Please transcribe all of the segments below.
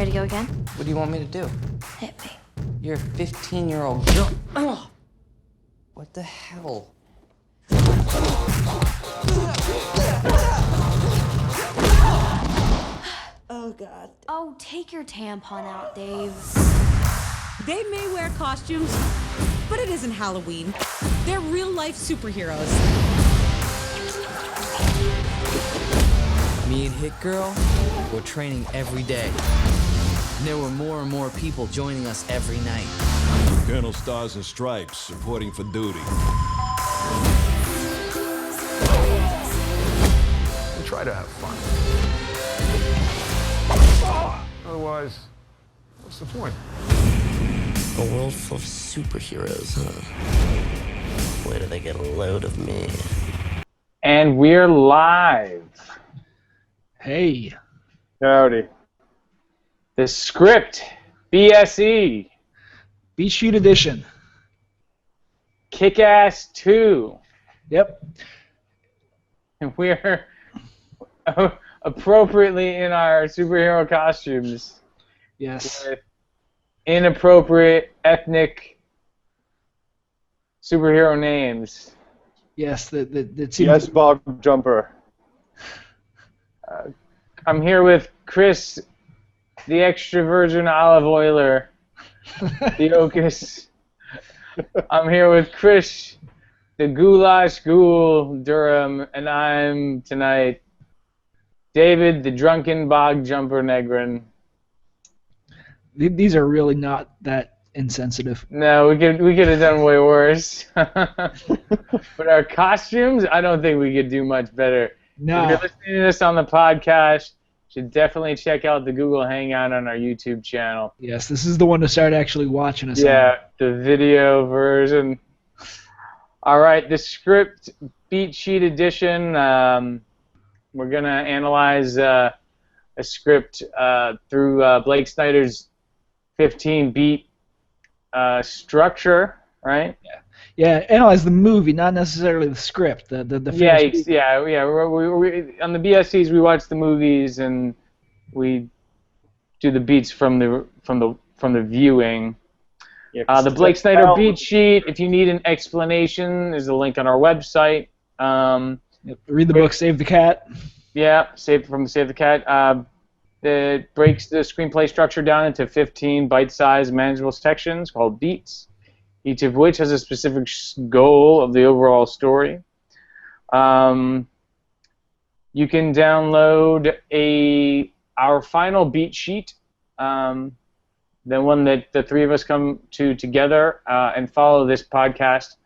ready to go again? What do you want me to do? Hit me. You're a 15-year-old girl. Oh. What the hell? Oh, God. Oh, take your tampon out, Dave. They may wear costumes, but it isn't Halloween. They're real-life superheroes. Me and Hit Girl were training every day. And there were more and more people joining us every night. Colonel Stars and Stripes, reporting for duty. We try to have fun. Otherwise, what's the point? A world full of superheroes, huh? Where do they get a load of me? And we're live. Hey. Howdy. The script, BSE. Beat Sheet Edition. Kick-Ass 2. Yep. And we're appropriately in our superhero costumes. Yes. With inappropriate ethnic superhero names. Yes, that seems... Yes, Bob Jumper. I'm here with Chris, the extra virgin olive oiler, the Ocus. I'm here with Chris, the goulash ghoul Durham, and I'm tonight David, the drunken bog jumper Negrin. These are really not that insensitive. No, we could have done way worse. But our costumes, I don't think we could do much better. No. If you're listening to this on the podcast, you should definitely check out the Google Hangout on our YouTube channel. Yes, this is the one to start actually watching us. Yeah, the video version. All right, the script beat sheet edition. We're going to analyze a script through Blake Snyder's 15-beat structure, right? Yeah. Yeah, analyze the movie, not necessarily the script. The yeah. We on the BSCs we watch the movies and we do the beats from the viewing. Yeah, the Blake Snyder beat sheet. If you need an explanation, there's a link on our website. Read the book, Save the Cat. Yeah, Save the Cat. It breaks the screenplay structure down into 15 bite-sized, manageable sections called beats, each of which has a specific goal of the overall story. You can download our final beat sheet, the one that the three of us come to together, and follow this podcast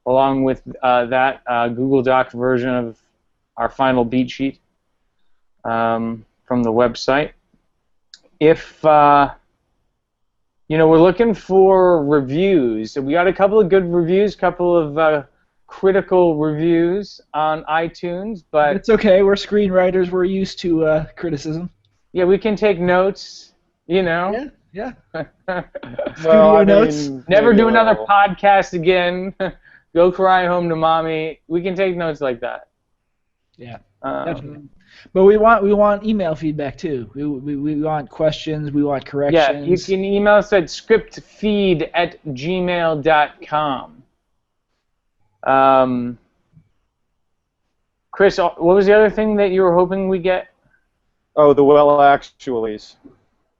along with that Google Doc version of our final beat sheet from the website. If we're looking for reviews. So we got a couple of good reviews, couple of critical reviews on iTunes, but it's okay. We're screenwriters. We're used to criticism. Yeah, we can take notes. Yeah. Studio notes. Never do another podcast again. Go cry home to mommy. We can take notes like that. Yeah, definitely. But we want email feedback too. We want questions. We want corrections. Yeah, you can email us at scriptfeed@gmail.com. Chris, what was the other thing that you were hoping we get? Oh, the well-actuallys.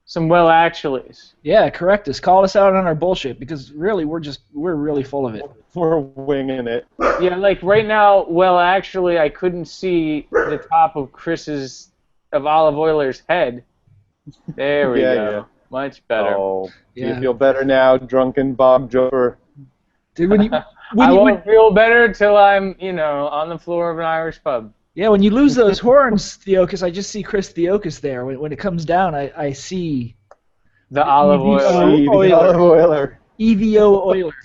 Some well-actuallys. Yeah, correct us. Call us out on our bullshit because really we're really full of it. We're winging it. Yeah, like right now, well, actually, I couldn't see the top of Olive Oiler's head. There we go. Yeah. Much better. Oh, do you feel better now, drunken Bob Jumper? Dude, I won't feel better till I'm, on the floor of an Irish pub. Yeah, when you lose those horns, Theocus, I just see Chris Theocus there. When it comes down, I see the Olive Oiler. EVO Oiler.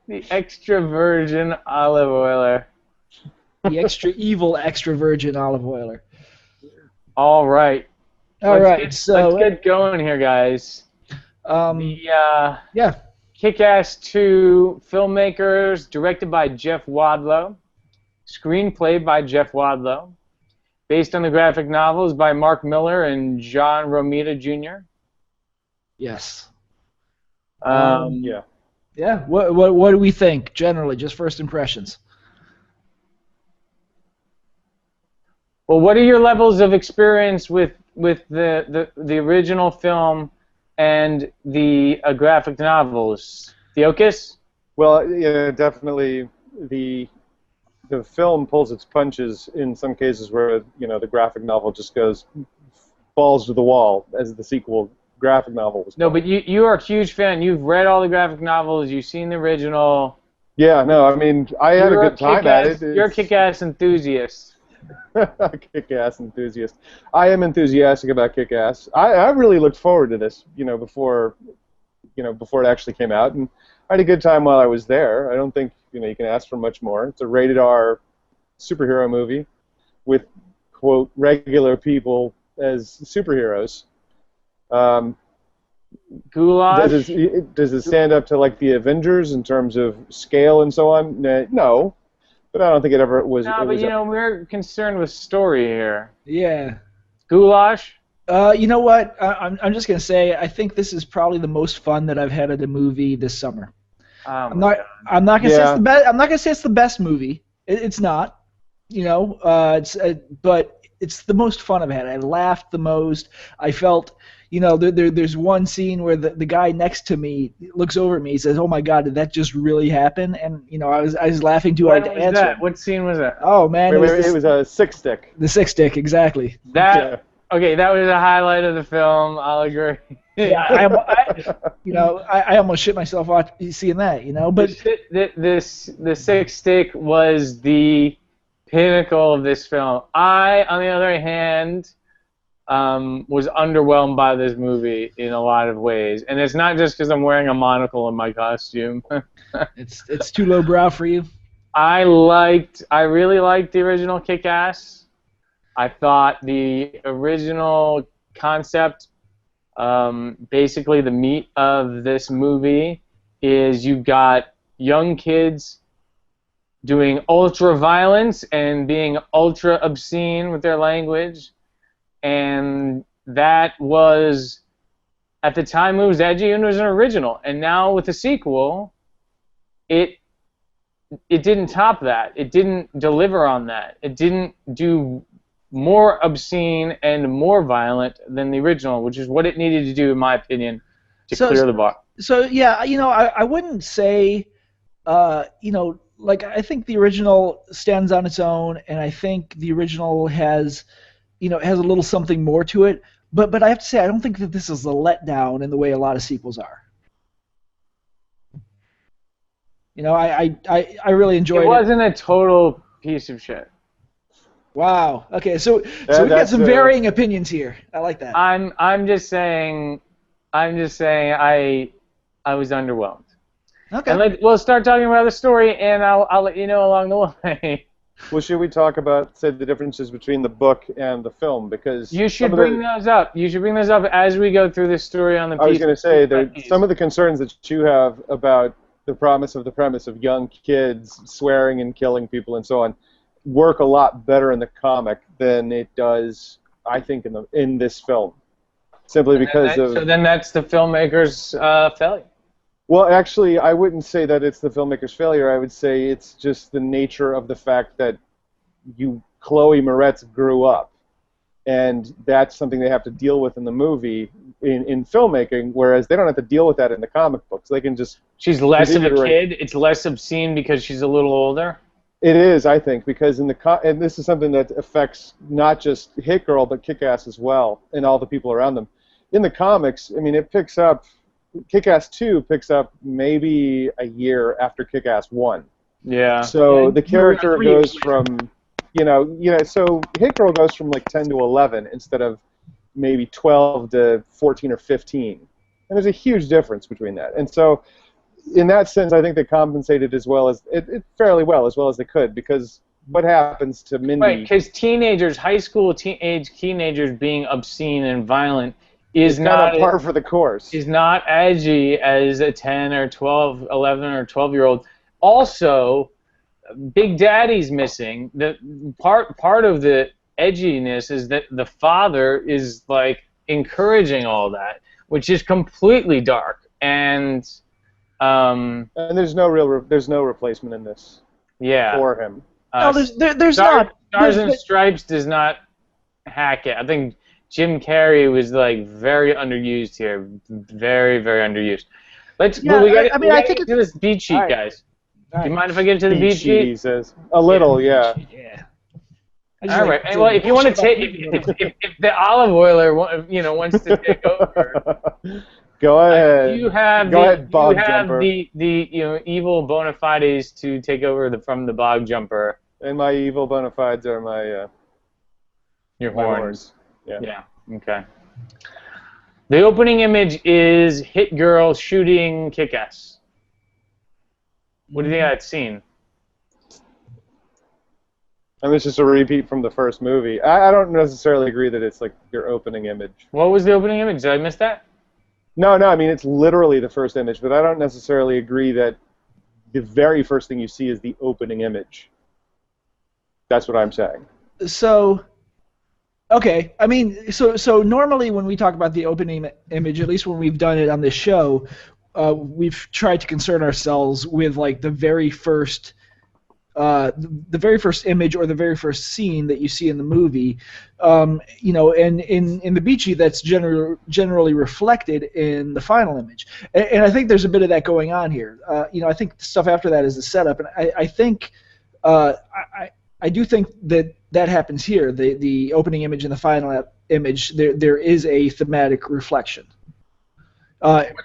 The extra virgin olive oiler. The extra evil extra virgin olive oiler. All right. Let's get going here, guys. Kick-Ass 2 filmmakers, directed by Jeff Wadlow, screenplay by Jeff Wadlow, based on the graphic novels by Mark Miller and John Romita Jr., Yes. Yeah. Yeah. What do we think generally? Just first impressions. Well, what are your levels of experience with the original film and the graphic novels? Theokis? Well, yeah, definitely the film pulls its punches in some cases where the graphic novel just falls to the wall, as the sequel graphic novel was. No, but you are a huge fan. You've read all the graphic novels. You've seen the original. Yeah, no, I mean, I had a good time at it. You're a kick-ass enthusiast. Kick-ass enthusiast. I am enthusiastic about Kick-Ass. I really looked forward to this, before it actually came out, and I had a good time while I was there. I don't think you can ask for much more. It's a rated R superhero movie with, quote, regular people as superheroes. Goulash? Does it stand up to like the Avengers in terms of scale and so on? No, but I don't think it ever was. No, but we're concerned with story here. Yeah. Goulash? You know what? I'm just gonna say I think this is probably the most fun that I've had at a movie this summer. I'm not gonna say it's the best. I'm not gonna say it's the best movie. It's not. But it's the most fun I've had. I laughed the most. I felt. There's one scene where the guy next to me looks over at me. He says, "Oh my God, did that just really happen?" And I was laughing too hard to answer. That? What scene was that? Oh man, it was a six stick. The six stick, exactly. Okay, that was a highlight of the film. I'll agree. Yeah, I almost shit myself seeing that. But the six stick was the pinnacle of this film. I, on the other hand, was underwhelmed by this movie in a lot of ways, and it's not just because I'm wearing a monocle in my costume. it's too lowbrow for you. I really liked the original Kick-Ass. I thought the original concept, basically the meat of this movie, is you've got young kids doing ultra violence and being ultra obscene with their language. And that was, at the time, it was edgy and it was an original. And now with the sequel, it didn't top that. It didn't deliver on that. It didn't do more obscene and more violent than the original, which is what it needed to do, in my opinion, to clear the bar. So yeah, I wouldn't say, like I think the original stands on its own, and I think the original has a little something more to it, but I have to say I don't think that this is a letdown in the way a lot of sequels are. I really enjoyed it. It wasn't a total piece of shit. Wow. Okay, so we got some varying opinions here. I like that. I'm just saying I was underwhelmed. Okay. And we'll start talking about the story, and I'll let you know along the way. Well, should we talk about, say, the differences between the book and the film? Because you should bring those up. You should bring those up as we go through this story on the piece. I was going to say, some of the concerns that you have about the premise of young kids swearing and killing people and so on work a lot better in the comic than it does, I think, in this film. Simply because of... So then that's the filmmaker's failure. Well, actually, I wouldn't say that it's the filmmaker's failure. I would say it's just the nature of the fact that Chloë Moretz grew up, and that's something they have to deal with in the movie in filmmaking, whereas they don't have to deal with that in the comic books. They can just... She's less of a kid? It's less obscene because she's a little older? It is, I think, because and this is something that affects not just Hit Girl, but Kick-Ass as well, and all the people around them. In the comics, I mean, it picks up... Kick-Ass 2 picks up maybe a year after Kick-Ass 1. Yeah. So the character goes from, so Hit Girl goes from like 10 to 11 instead of maybe 12 to 14 or 15. And there's a huge difference between that. And so in that sense, I think they compensated as well as, fairly well as they could, because what happens to Mindy... Right, because high school age teenagers being obscene and violent is not par for the course. Is not edgy as a 10 or 12, 11 or 12-year-old. Also, Big Daddy's missing. The part of the edginess is that the father is like encouraging all that. which is completely dark, and there's no replacement in this. Yeah. For him. No, there's not. Stars and Stripes does not hack it. I think Jim Carrey was like very underused here, very underused. Let's. Yeah, I think it's this beat sheet, right. guys. Do you mind if I get into the beat sheet? He says a little, yeah. Yeah. All right. Well, if you want to take, if the olive oiler, wants to take over. Go ahead. You have Bog Jumper. the evil bona fides to take over from the Bog Jumper. And my evil bona fides are my your my horns. Yeah. Yeah. Okay. The opening image is Hit Girl shooting Kick-Ass. What do you think of that scene? And it's just a repeat from the first movie. I don't necessarily agree that it's like your opening image. What was the opening image? Did I miss that? No, I mean, it's literally the first image, but I don't necessarily agree that the very first thing you see is the opening image. That's what I'm saying. So, okay, I mean, so normally when we talk about the opening image, at least when we've done it on this show, we've tried to concern ourselves with like the very first image or the very first scene that you see in the movie, and in the beat sheet that's generally reflected in the final image, and I think there's a bit of that going on here. I think the stuff after that is the setup, and I think I do think that happens here. The opening image and the final image, there is a thematic reflection.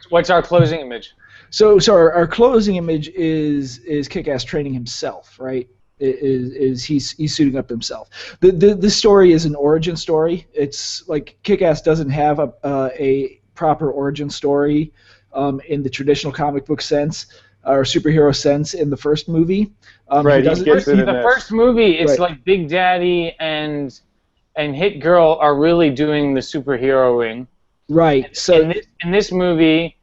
What's our closing image? So our closing image is Kick-Ass training himself, right? Is he's suiting up himself. The story is an origin story. It's like Kick-Ass doesn't have a proper origin story in the traditional comic book sense or superhero sense in the first movie. Right. The first movie, it's like Big Daddy and Hit Girl are really doing the superheroing. Right. So in this movie,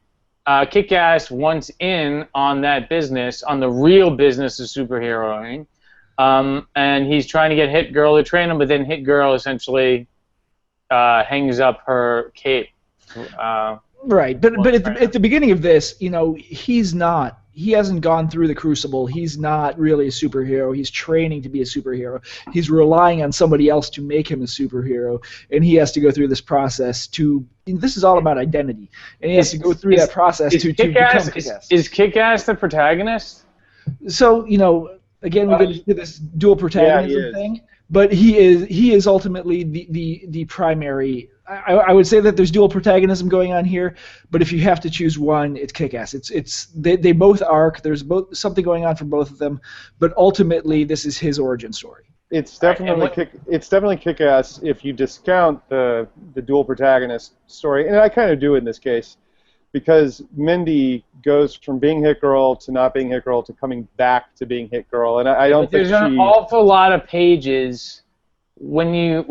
Kick-Ass wants in on that business, on the real business of superheroing, and he's trying to get Hit Girl to train him, but then Hit Girl essentially hangs up her cape. Right, but at the beginning of this, he hasn't gone through the crucible. He's not really a superhero. He's training to be a superhero. He's relying on somebody else to make him a superhero, and he has to go through this process to. This is all about identity, and he has to go through that process to become Kick-Ass. Is Kick-Ass the protagonist? So again, we get into this dual protagonism thing, but he is ultimately the primary. I would say that there's dual protagonism going on here, but if you have to choose one, it's Kick-Ass. They both arc. There's something going on for both of them, but ultimately this is his origin story. It's definitely Kick-Ass if you discount the dual protagonist story, and I kind of do in this case, because Mindy goes from being Hit Girl to not being Hit Girl to coming back to being Hit Girl, and I don't think there's an awful lot of pages when you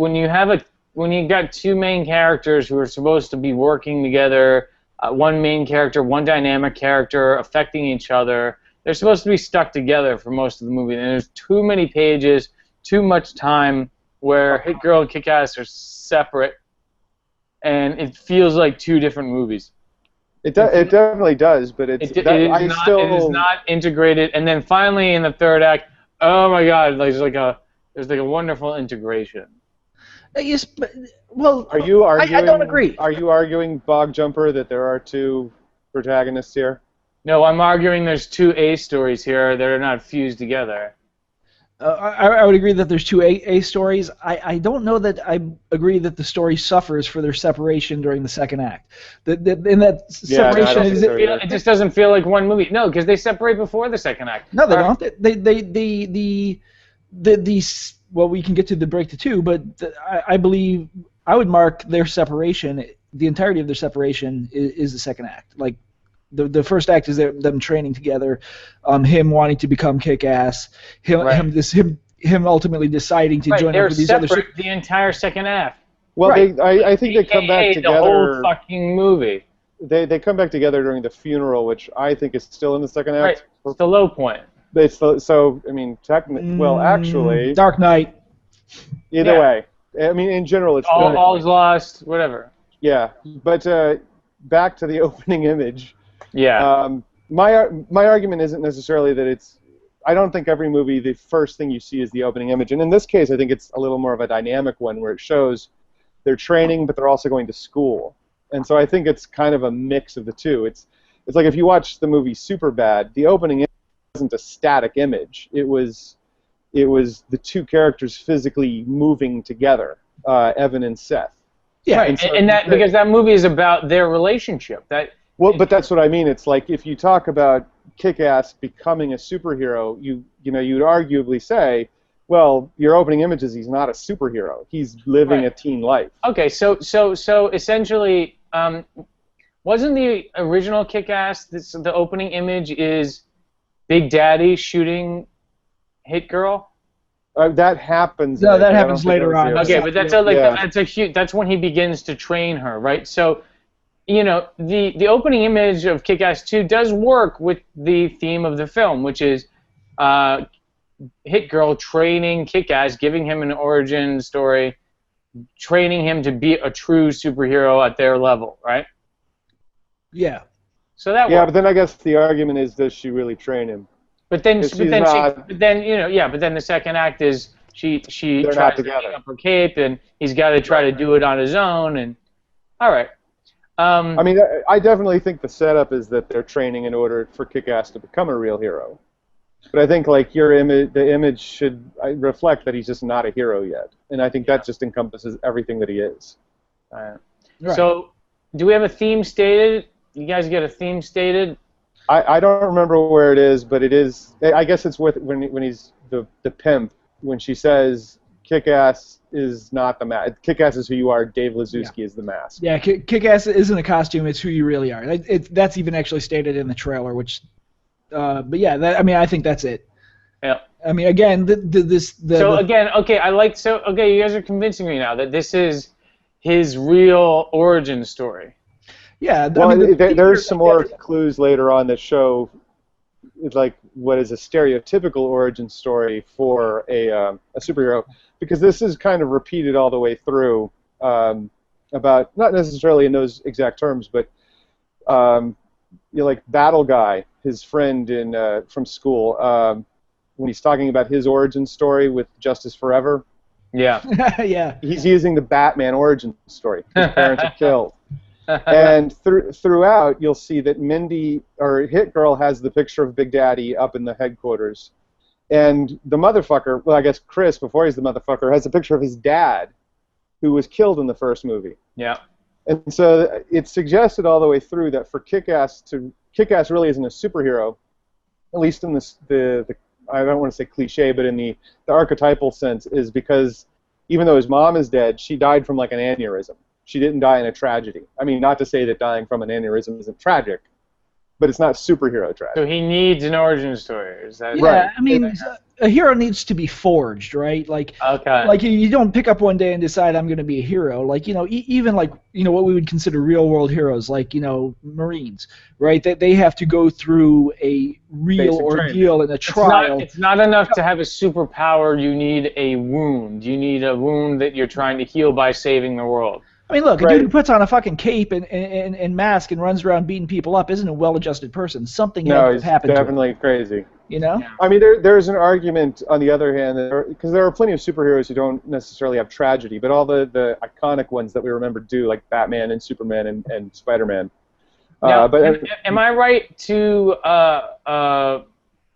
got two main characters who are supposed to be working together, one main character, one dynamic character, affecting each other. They're supposed to be stuck together for most of the movie, and there's too many pages, too much time where Hit Girl and Kick-Ass are separate, and it feels like two different movies. It definitely does, but it is not integrated. And then finally in the third act, oh my God, there's like a wonderful integration. Yes, but well, are you arguing? I don't agree. Are you arguing, Bog Jumper, that there are two protagonists here? No, I'm arguing there's two A stories here that are not fused together. I would agree that there's two A stories. I don't know that I agree that the story suffers for their separation during the second act. Separation it just doesn't feel like one movie. No, because they separate before the second act. No, they don't. Well, we can get to the break to two, but I believe I would mark their separation. The entirety of their separation is the second act. Like the first act is them training together, him wanting to become Kick-Ass, him ultimately deciding to join up with these other. They're separate the entire second act. Well, I think they come back together. The whole fucking movie. They come back together during the funeral, which I think is still in the second act. Right, it's the low point. So I mean, technically, well, actually, Dark Knight. Either way, I mean, in general, it's all's lost, whatever. Yeah, but back to the opening image. Yeah. My argument isn't necessarily that it's. I don't think every movie the first thing you see is the opening image, and in this case, I think it's a little more of a dynamic one where it shows they're training, but they're also going to school, and so I think it's kind of a mix of the two. It's like if you watch the movie Superbad, the opening image wasn't a static image. It was the two characters physically moving together, Evan and Seth. Yeah, right. And that because that movie is about their relationship. But that's what I mean. It's like if you talk about Kick-Ass becoming a superhero, you'd arguably say, well, your opening image is he's not a superhero. He's living a teen life. Okay, so essentially, wasn't the original Kick-Ass the opening image is Big Daddy shooting Hit Girl? That happens. No, that happens later on. Okay, but that's when he begins to train her, right? So. The opening image of Kick-Ass 2 does work with the theme of the film, which is Hit Girl training Kick-Ass, giving him an origin story, training him to be a true superhero at their level, right? Yeah. So that. Yeah, but then I guess the argument is, does she really train him? But then the second act is she tries to hang up her cape, and he's got to try to do it on his own, and all right. I mean, I definitely think the setup is that they're training in order for Kick-Ass to become a real hero. But I think like the image should reflect that he's just not a hero yet, and I think that just encompasses everything that he is. Right. So, do we have a theme stated? You guys get a theme stated? I don't remember where it is, but it is. I guess it's when he's the pimp when she says Kick-Ass is not the mask. Kick-Ass is who you are. Dave Lazuski is the mask. Yeah, Kick-Ass isn't a costume. It's who you really are. That's even actually stated in the trailer. Which, but yeah, I think that's it. Yeah. I mean, again, okay, you guys are convincing me now that this is his real origin story. Yeah. Well, there's some more clues later on that show, like what is a stereotypical origin story for a superhero. Because this is kind of repeated all the way through, about not necessarily in those exact terms, but like Battle Guy, his friend from school, when he's talking about his origin story with Justice Forever. Yeah. Yeah. He's using the Batman origin story. His parents are killed, and throughout you'll see that Hit Girl has the picture of Big Daddy up in the headquarters. And the motherfucker, well, I guess Chris, before he's the motherfucker, has a picture of his dad, who was killed in the first movie. Yeah. And so it's suggested all the way through that for Kick-Ass really isn't a superhero, at least in the I don't want to say cliche, but in the archetypal sense, is because even though his mom is dead, she died from like an aneurysm. She didn't die in a tragedy. I mean, not to say that dying from an aneurysm isn't tragic, but it's not superhero tragic. So he needs an origin story. Is that right? I mean, a hero needs to be forged, right? Like, like you don't pick up one day and decide I'm going to be a hero. Like, even like what we would consider real world heroes, like Marines, right? That they have to go through a real ordeal and a trial. It's not enough to have a superpower. You need a wound. You need a wound that you're trying to heal by saving the world. I mean, look, a dude who puts on a fucking cape and mask and runs around beating people up isn't a well-adjusted person. Something had to have happened to him. No, he's definitely crazy. Yeah. I mean, there's an argument on the other hand, because there are plenty of superheroes who don't necessarily have tragedy, but all the iconic ones that we remember do, like Batman and Superman and Spider-Man. Now, am I right to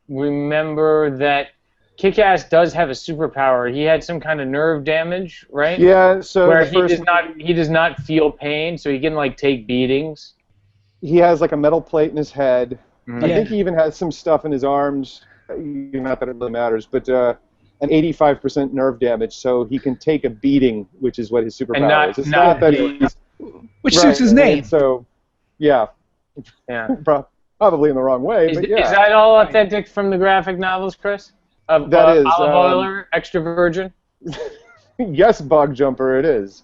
remember that Kick-Ass does have a superpower? He had some kind of nerve damage, right? Yeah, so where he does not feel pain, so he can like take beatings. He has like a metal plate in his head. I think he even has some stuff in his arms. Not that it really matters, but an 85% nerve damage, so he can take a beating, which is what his superpower is. It's not that which suits his name. And so, yeah. Probably in the wrong way. Is but that all authentic from the graphic novels, Chris? That is olive oiler, extra virgin. Yes, Bog Jumper, it is.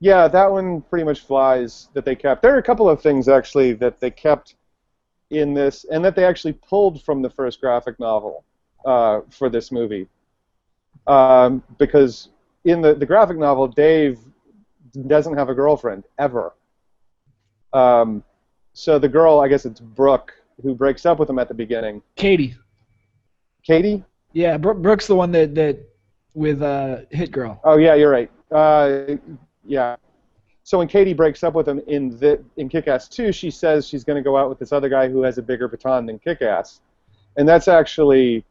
Yeah, that one pretty much flies that they kept. There are a couple of things actually that they kept in this, and that they actually pulled from the first graphic novel for this movie. Because in the graphic novel, Dave doesn't have a girlfriend ever. So the girl, I guess it's Brooke, who breaks up with him at the beginning. Katie. Katie? Yeah, Brooke's the one that with Hit Girl. Oh yeah, you're right. Yeah. So when Katie breaks up with him in Kick-Ass 2, she says she's going to go out with this other guy who has a bigger baton than Kick-Ass, and that's actually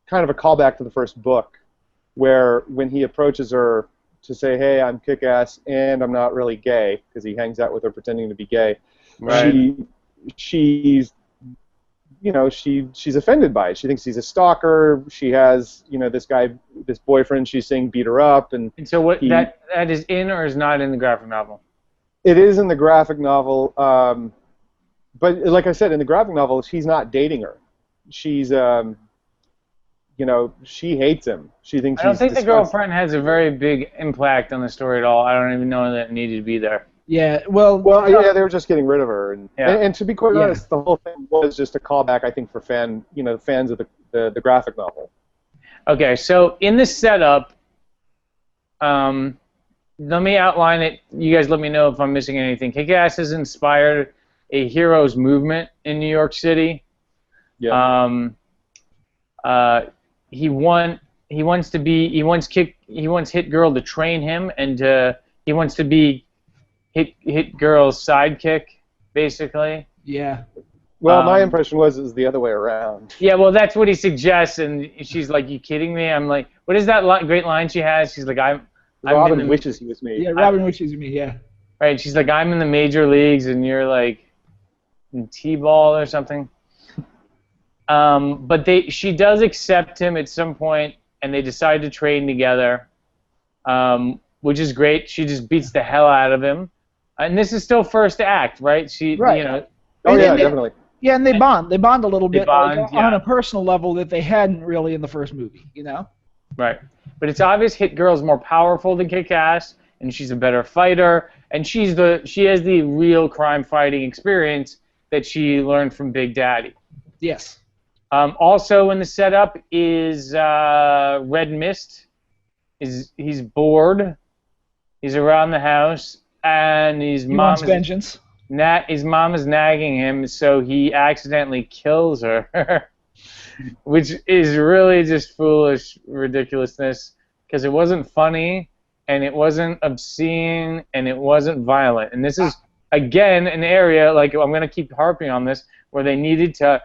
kind of a callback to the first book, where when he approaches her to say, "Hey, I'm Kick-Ass and I'm not really gay," because he hangs out with her pretending to be gay. Right. She's offended by it. She thinks he's a stalker. She has, this boyfriend she's saying beat her up, and so what that is in or is not in the graphic novel? It is in the graphic novel, but like I said, in the graphic novel, she's not dating her. She's, she hates him. She thinks I don't he's think the disgusting. girlfriend has a very big impact on the story at all. I don't even know that it needed to be there. Yeah, yeah, they were just getting rid of her, and Yeah. and to be quite honest, the whole thing was just a callback, I think, for fans of the graphic novel. Okay, so in the setup, let me outline it. You guys let me know if I'm missing anything. Kick-Ass has inspired a heroes movement in New York City. Yeah. He wants Hit Girl to train him, and he wants to be Hit Girl's sidekick, basically. Yeah. Well, my impression was it was the other way around. Yeah, well, that's what he suggests, and she's like, "You kidding me?" I'm like, "What is that great line she has?" She's like, Robin wishes he was me. Yeah, Robin wishes me. Yeah. Right, she's like, "I'm in the major leagues, and you're like in T-ball or something." But she does accept him at some point, and they decide to train together, which is great. She just beats the hell out of him, and this is still first act, right? Right. Oh yeah, definitely. Yeah, and they bond. They bond a little bit bond, on a personal level that they hadn't really in the first movie, Right. But it's obvious Hit Girl's more powerful than Kick-Ass, and she's a better fighter, and she has the real crime fighting experience that she learned from Big Daddy. Yes. Also in the setup is Red Mist. He's bored. He's around the house, and his mom wants vengeance. His mom is nagging him, so he accidentally kills her, which is really just foolish ridiculousness, because it wasn't funny, and it wasn't obscene, and it wasn't violent. And this is, again, an area, like I'm going to keep harping on this, where they needed to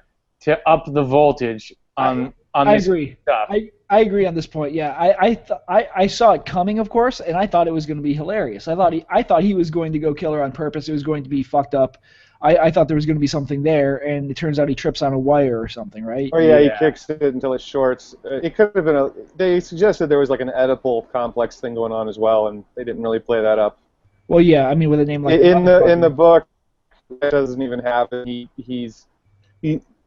up the voltage on this stuff. I agree on this point. Yeah, I saw it coming, of course, and I thought it was going to be hilarious. I thought he was going to go kill her on purpose. It was going to be fucked up. I thought there was going to be something there, and it turns out he trips on a wire or something, right? Oh yeah, he kicks it until it shorts. It could have been they suggested there was like an Oedipal complex thing going on as well, and they didn't really play that up. Well, yeah, I mean with a name like in the book, that doesn't even happen.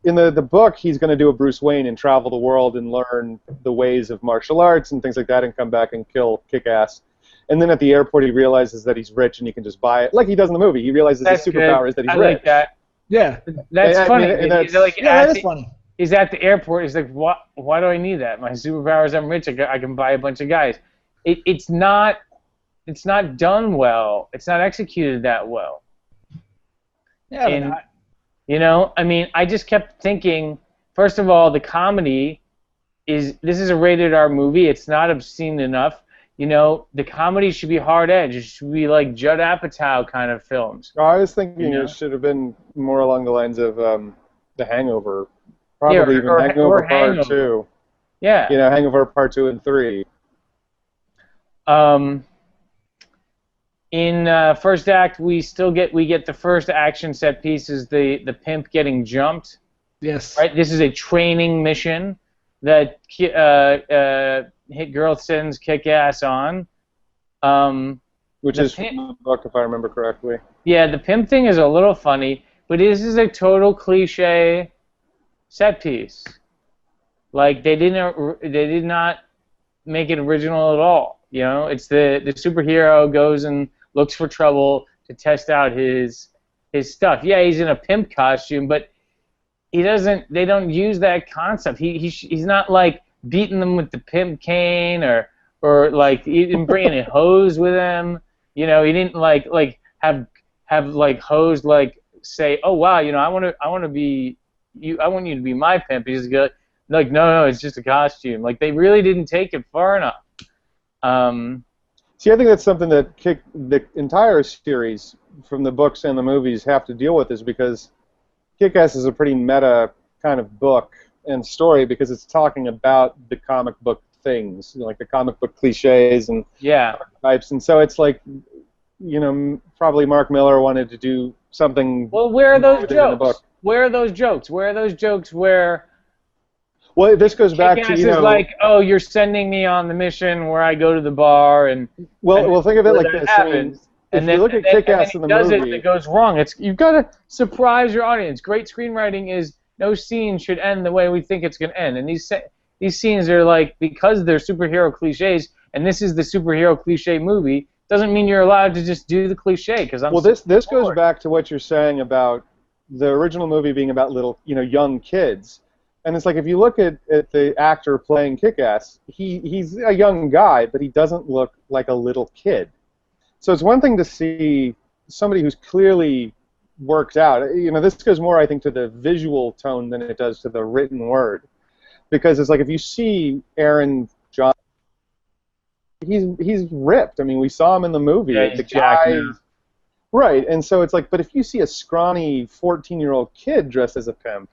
In the book, he's going to do a Bruce Wayne and travel the world and learn the ways of martial arts and things like that, and come back and kill Kick-Ass. And then at the airport, he realizes that he's rich and he can just buy it, like he does in the movie. He realizes his superpower is that he's rich. I like that. Yeah, that's funny. That is funny. He's at the airport. He's like, why do I need that? My superpower is I'm rich. I can buy a bunch of guys. It's not done well. It's not executed that well. Yeah. I mean, I just kept thinking, first of all, the comedy this is a rated R movie. It's not obscene enough. The comedy should be hard edge. It should be like Judd Apatow kind of films. Oh, I was thinking it should have been more along the lines of The Hangover. Probably even Hangover Part 2. Yeah. Hangover Part 2 and 3. In first act, we get the first action set piece is the pimp getting jumped. Yes. Right. This is a training mission that Hit Girl sends Kick-Ass on. Which is from the book, if I remember correctly. Yeah, the pimp thing is a little funny, but this is a total cliche set piece. Like they did not make it original at all. It's the superhero goes and looks for trouble to test out his stuff. Yeah, he's in a pimp costume, but they don't use that concept. He's not like beating them with the pimp cane or like he didn't bring any hose with him. He didn't like have have like hoes like say, oh wow, you know, I want to be you, I want you to be my pimp. He's good. Like no, it's just a costume. Like they really didn't take it far enough. See, I think that's something that the entire series, from the books and the movies, have to deal with, is because Kick-Ass is a pretty meta kind of book and story because it's talking about the comic book things, you know, like the comic book cliches and types, and so it's like, you know, probably Mark Miller wanted to do something. Well, where are those jokes? Where are those jokes? Where are those jokes where? Well, this goes back to, you know, is like, oh, you're sending me on the mission where I go to the bar and. Well, think of it like this. Happens, I mean, if you look at Kick-Ass in the movie, and it goes wrong. You've got to surprise your audience. Great screenwriting is no scene should end the way we think it's going to end, and these scenes are like, because they're superhero cliches, and this is the superhero cliche movie, doesn't mean you're allowed to just do the cliche. Because this goes back to what you're saying about the original movie being about little, you know, young kids. And it's like, if you look at the actor playing Kick-Ass, he's a young guy, but he doesn't look like a little kid. So it's one thing to see somebody who's clearly worked out. You know, this goes more, I think, to the visual tone than it does to the written word. Because it's like, if you see Aaron John, he's ripped. I mean, we saw him in the movie. Yeah, he's the jacked guy, now. Right, and so it's like, but if you see a scrawny 14-year-old kid dressed as a pimp,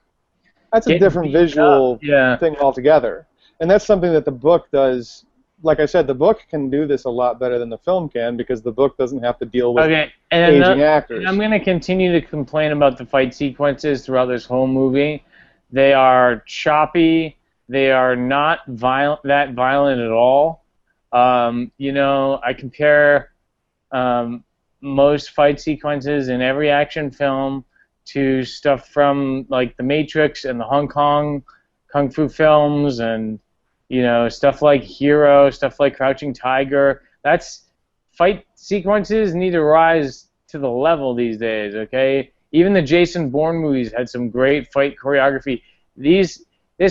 that's a different visual thing altogether. And that's something that the book does. Like I said, the book can do this a lot better than the film can, because the book doesn't have to deal with aging actors. And I'm going to continue to complain about the fight sequences throughout this whole movie. They are choppy. They are not that violent at all. You know, I compare most fight sequences in every action film to stuff from like The Matrix and the Hong Kong kung fu films, and you know, stuff like Hero, stuff like Crouching Tiger. That's fight sequences need to rise to the level these days. Okay, even the Jason Bourne movies had some great fight choreography. This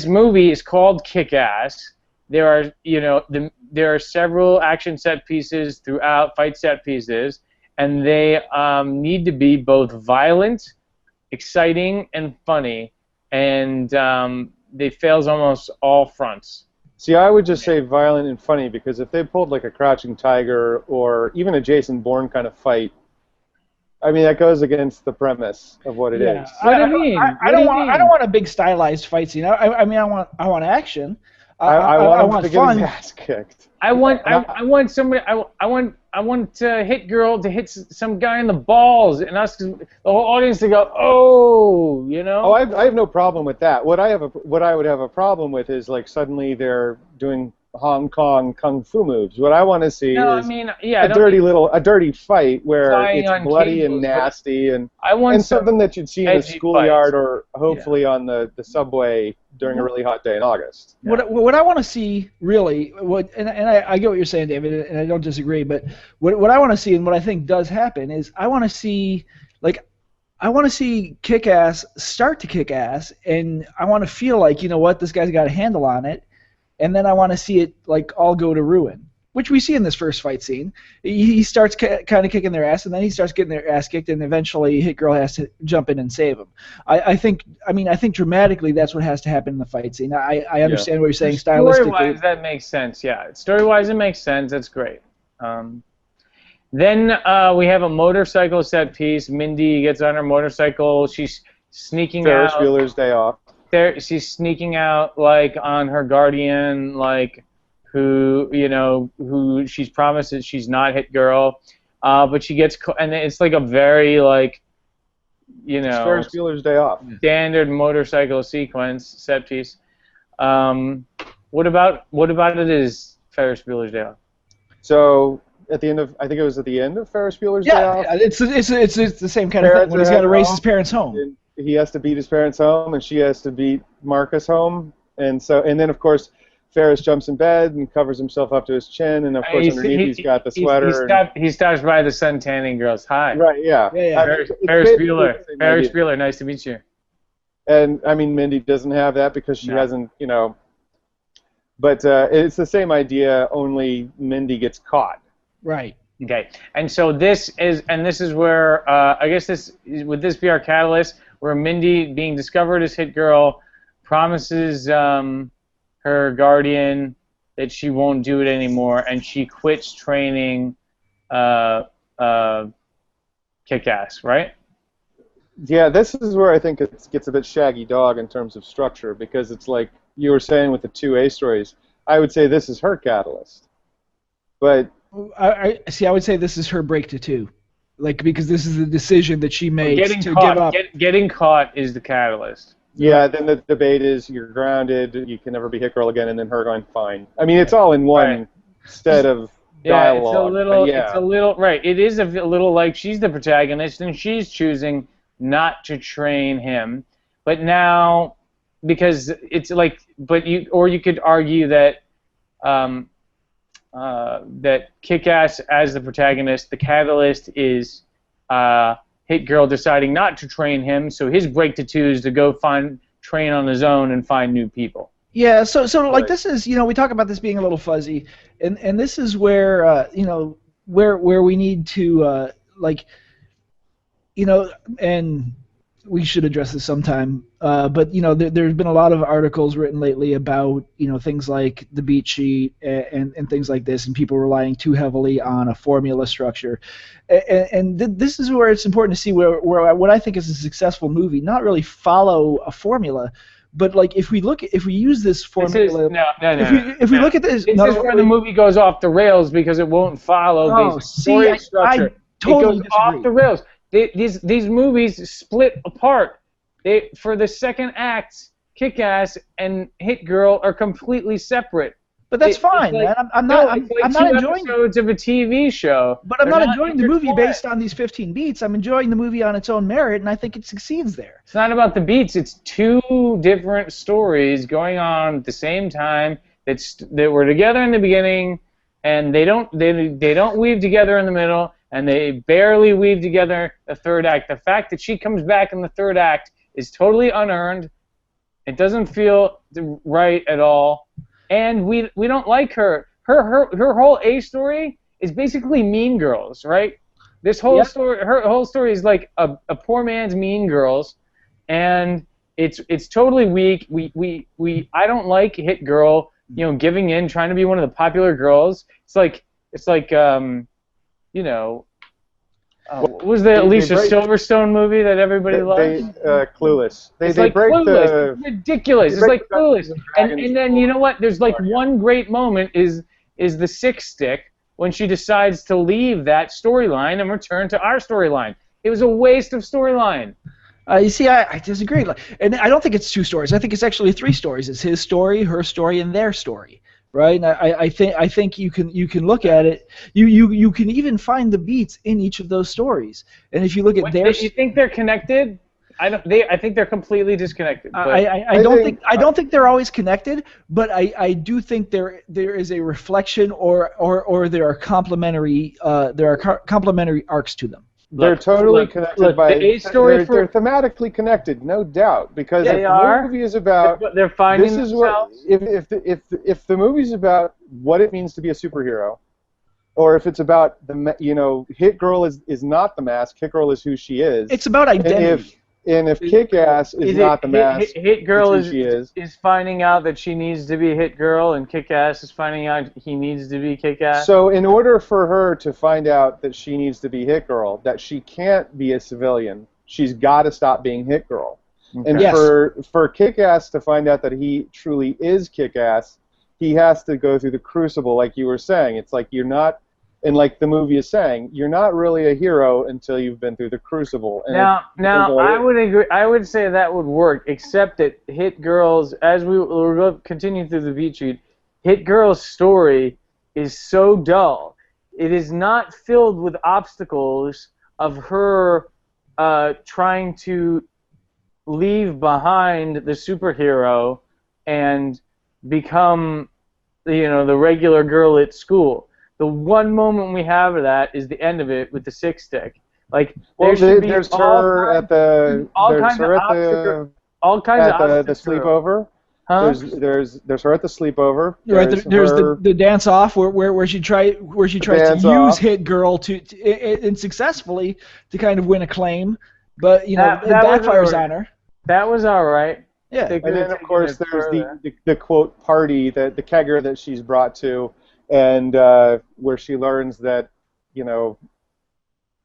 movie is called Kick-Ass. There are, you know, there are several action set pieces throughout, fight set pieces, and they need to be both violent, exciting, and funny, and they fails almost all fronts. See, I would just say violent and funny, because if they pulled like a Crouching Tiger or even a Jason Bourne kind of fight, I mean, that goes against the premise of what it is. What do you mean? I don't want a big stylized fight scene. I mean, I want action. I want to fun. get his ass kicked. I want somebody. I want Hit Girl to hit some guy in the balls, and us, the whole audience, to go, oh, you know. Oh, I have no problem with that. What I would have a problem with is, like, suddenly they're doing Hong Kong kung fu moves. What I want to see is a dirty fight where it's bloody and nasty, and something that you'd see in a schoolyard or hopefully on the subway during a really hot day in August. What I want to see, really, and I get what you're saying, David, and I don't disagree, but what I want to see, and what I think does happen, is I want to see Kick-Ass start to kick ass, and I want to feel like, you know what, this guy's got a handle on it, and then I want to see it like all go to ruin, which we see in this first fight scene. He starts kind of kicking their ass, and then he starts getting their ass kicked, and eventually Hit Girl has to jump in and save him. I think dramatically that's what has to happen in the fight scene. I understand what you're saying stylistically. Story-wise, that makes sense. Yeah, story-wise, it makes sense. That's great. Then we have a motorcycle set piece. Mindy gets on her motorcycle. She's sneaking out. Ferris Bueller's Day Off. She's sneaking out like on her guardian, like who she's promised that she's not Hit Girl, but she gets and it's like a very like, you know, it's Ferris Bueller's Day Off. Standard motorcycle sequence set piece. What about it is Ferris Bueller's Day Off? So at the end of, I think it was at the end of Ferris Bueller's Day Off. Yeah, it's the same kind of thing when he's got to race his parents home. He has to beat his parents home, and she has to beat Marcus home, and then of course Ferris jumps in bed and covers himself up to his chin, and of course underneath he's got the sweater. He stops by the sun tanning girls. Hi. Right. Yeah. Ferris Bueller. Ferris Bueller. Nice to meet you. And I mean, Mindy doesn't have that because she hasn't, you know. But it's the same idea, only Mindy gets caught. Right. Okay, and so this is where I guess would this be our catalyst, where Mindy, being discovered as Hit Girl, promises her guardian that she won't do it anymore, and she quits training Kick-Ass, right? Yeah, this is where I think it gets a bit shaggy dog in terms of structure, because it's like you were saying with the 2A stories. I would say this is her catalyst, but I would say this is her break to 2, like, because this is the decision that she makes to give up. Getting caught is the catalyst. Yeah, then the debate is you're grounded, you can never be Hit Girl again, and then her going fine. I mean, it's all in one set of dialogue. It's a little right. It is a little like she's the protagonist and she's choosing not to train him, but now because it's like, you could argue that that Kick-Ass as the protagonist, the catalyst is Hit Girl deciding not to train him, so his break to 2 is to go train on his own and find new people. Yeah, so like this is, we talk about this being a little fuzzy, and this is where where we need to and we should address this sometime. But there's been a lot of articles written lately about things like the beat sheet and things like this, and people relying too heavily on a formula structure. And this is where it's important to see where what I think is a successful movie not really follow a formula, but like if we use this formula, if we look at this, this is where the movie goes off the rails because it won't follow the story structure. Totally it goes off the rails. These movies split apart. For the second act, Kick-Ass and Hit Girl are completely separate. But that's fine, man. I'm not enjoying episodes of a TV show. But I'm not enjoying the movie based on these 15 beats. I'm enjoying the movie on its own merit, and I think it succeeds there. It's not about the beats. It's 2 different stories going on at the same time that were together in the beginning, and they don't weave together in the middle, and they barely weave together the third act. The fact that she comes back in the third act is totally unearned. It doesn't feel right at all. And we don't like her. Her whole A story is basically Mean Girls, right? This whole story, her whole story is like a poor man's Mean Girls, and it's totally weak. I don't like Hit Girl, giving in, trying to be one of the popular girls. It's like what was the Alicia Silverstone movie that everybody loves? Clueless. It's like break Clueless. It's ridiculous. It's like Clueless. And then you know what? There's like one great moment is the 6 stick when she decides to leave that storyline and return to our storyline. It was a waste of storyline. You see, I disagree. And I don't think it's 2 stories. I think it's actually 3 stories. It's his story, her story, and their story. Right, and I think you can look at it. You can even find the beats in each of those stories. And if you look at you think they're connected? I think they're completely disconnected. I don't think they're always connected, but I do think there is a reflection or there are complementary arcs to them. They're totally connected by the A story. They're thematically connected, no doubt, because if the movie is about they're finding this is themselves. If the movie's about what it means to be a superhero, or if it's about Hit Girl is not the mask, Hit Girl is who she is. It's about identity. And if Kick-Ass is not the mask, Hit Girl is who she is finding out that she needs to be Hit Girl, and Kick-Ass is finding out he needs to be Kick-Ass. So in order for her to find out that she needs to be Hit Girl, that she can't be a civilian, she's got to stop being Hit Girl. Okay. And for Kick-Ass to find out that he truly is Kick-Ass, he has to go through the crucible, like you were saying. It's like you're not. And like the movie is saying, you're not really a hero until you've been through the crucible. And now, I would agree. I would say that would work, except that Hit Girl's, as we'll continue through the beat sheet, Hit Girl's story is so dull. It is not filled with obstacles of her trying to leave behind the superhero and become, the regular girl at school. The one moment we have of that is the end of it with the 6 stick. Like there's her at the all kinds of sleepover, Huh? There's her at the sleepover. Right, there's the dance off where she tries to use Hit Girl and successfully to kind of win acclaim, but it backfires on her. That was all right. Yeah. And then of course there's the quote party, the kegger that she's brought to, and where she learns that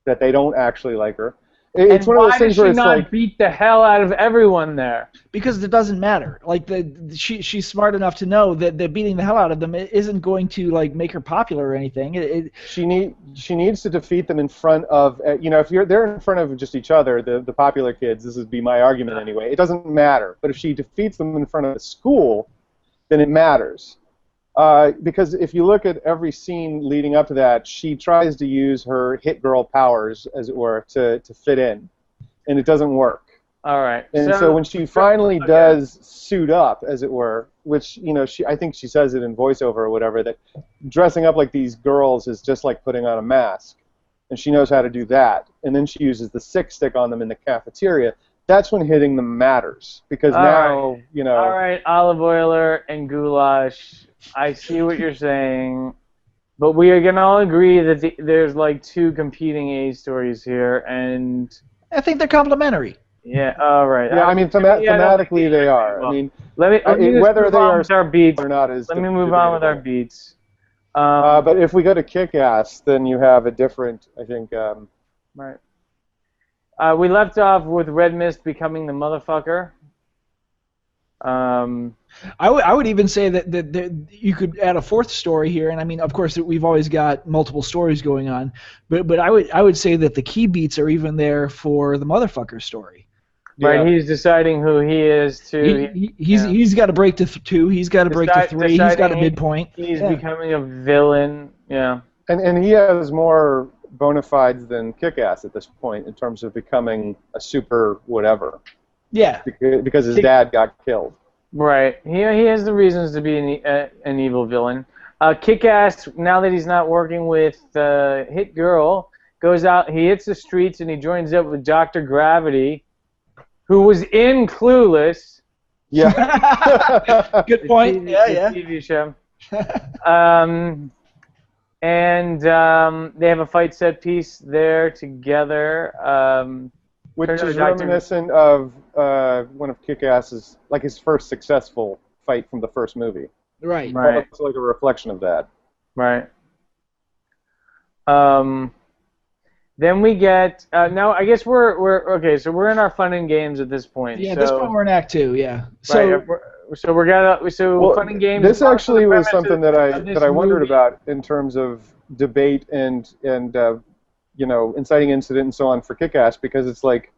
that they don't actually like her. It's one of those things where it's like, why does she not beat the hell out of everyone there? Because it doesn't matter. Like she's smart enough to know that beating the hell out of them isn't going to like make her popular or anything. She needs to defeat them in front of if they're in front of just each other, the popular kids. This would be my argument anyway. It doesn't matter. But if she defeats them in front of the school, then it matters. Because if you look at every scene leading up to that, she tries to use her hit girl powers, as it were, to fit in, and it doesn't work. All right. And so when she finally does suit up, as it were, which I think she says it in voiceover or whatever, that dressing up like these girls is just like putting on a mask, and she knows how to do that. And then she uses the sick stick on them in the cafeteria. That's when hitting them matters, because All right, olive oiler and goulash. I see what you're saying, but we are gonna all agree that there's like two competing A stories here, and I think they're complementary. Yeah. All right. Yeah, I mean thematically they are. I mean, whether they are our beats or not is. Let me move on with our beats. But if we go to Kick-Ass, then you have a different, I think. Right. We left off with Red Mist becoming the motherfucker. I would even say that you could add a fourth story here, and I mean, of course, we've always got multiple stories going on, but I would say that the key beats are even there for the motherfucker story. Right, he's deciding who he is too. He's got to break to 2. He's got to break to 3. He's got a midpoint. He's becoming a villain. Yeah. And he has more bona fides than Kick-Ass at this point in terms of becoming a super whatever. Yeah. Because his dad got killed. Right. He has the reasons to be an evil villain. Kick-Ass, now that he's not working with Hit Girl, goes out, he hits the streets, and he joins up with Dr. Gravity, who was in Clueless. Yeah. Good point. The TV show. And they have a fight set piece there together. Which is reminiscent of one of Kick-Ass's, like his first successful fight from the first movie. Right. It's like a reflection of that. Right. Then we get now. I guess we're okay. So we're in our fun and games at this point. Yeah, at this point we're in Act 2. Yeah. So fun and games. This actually was something that I wondered about in terms of debate and inciting incident and so on for Kick-Ass, because it's like,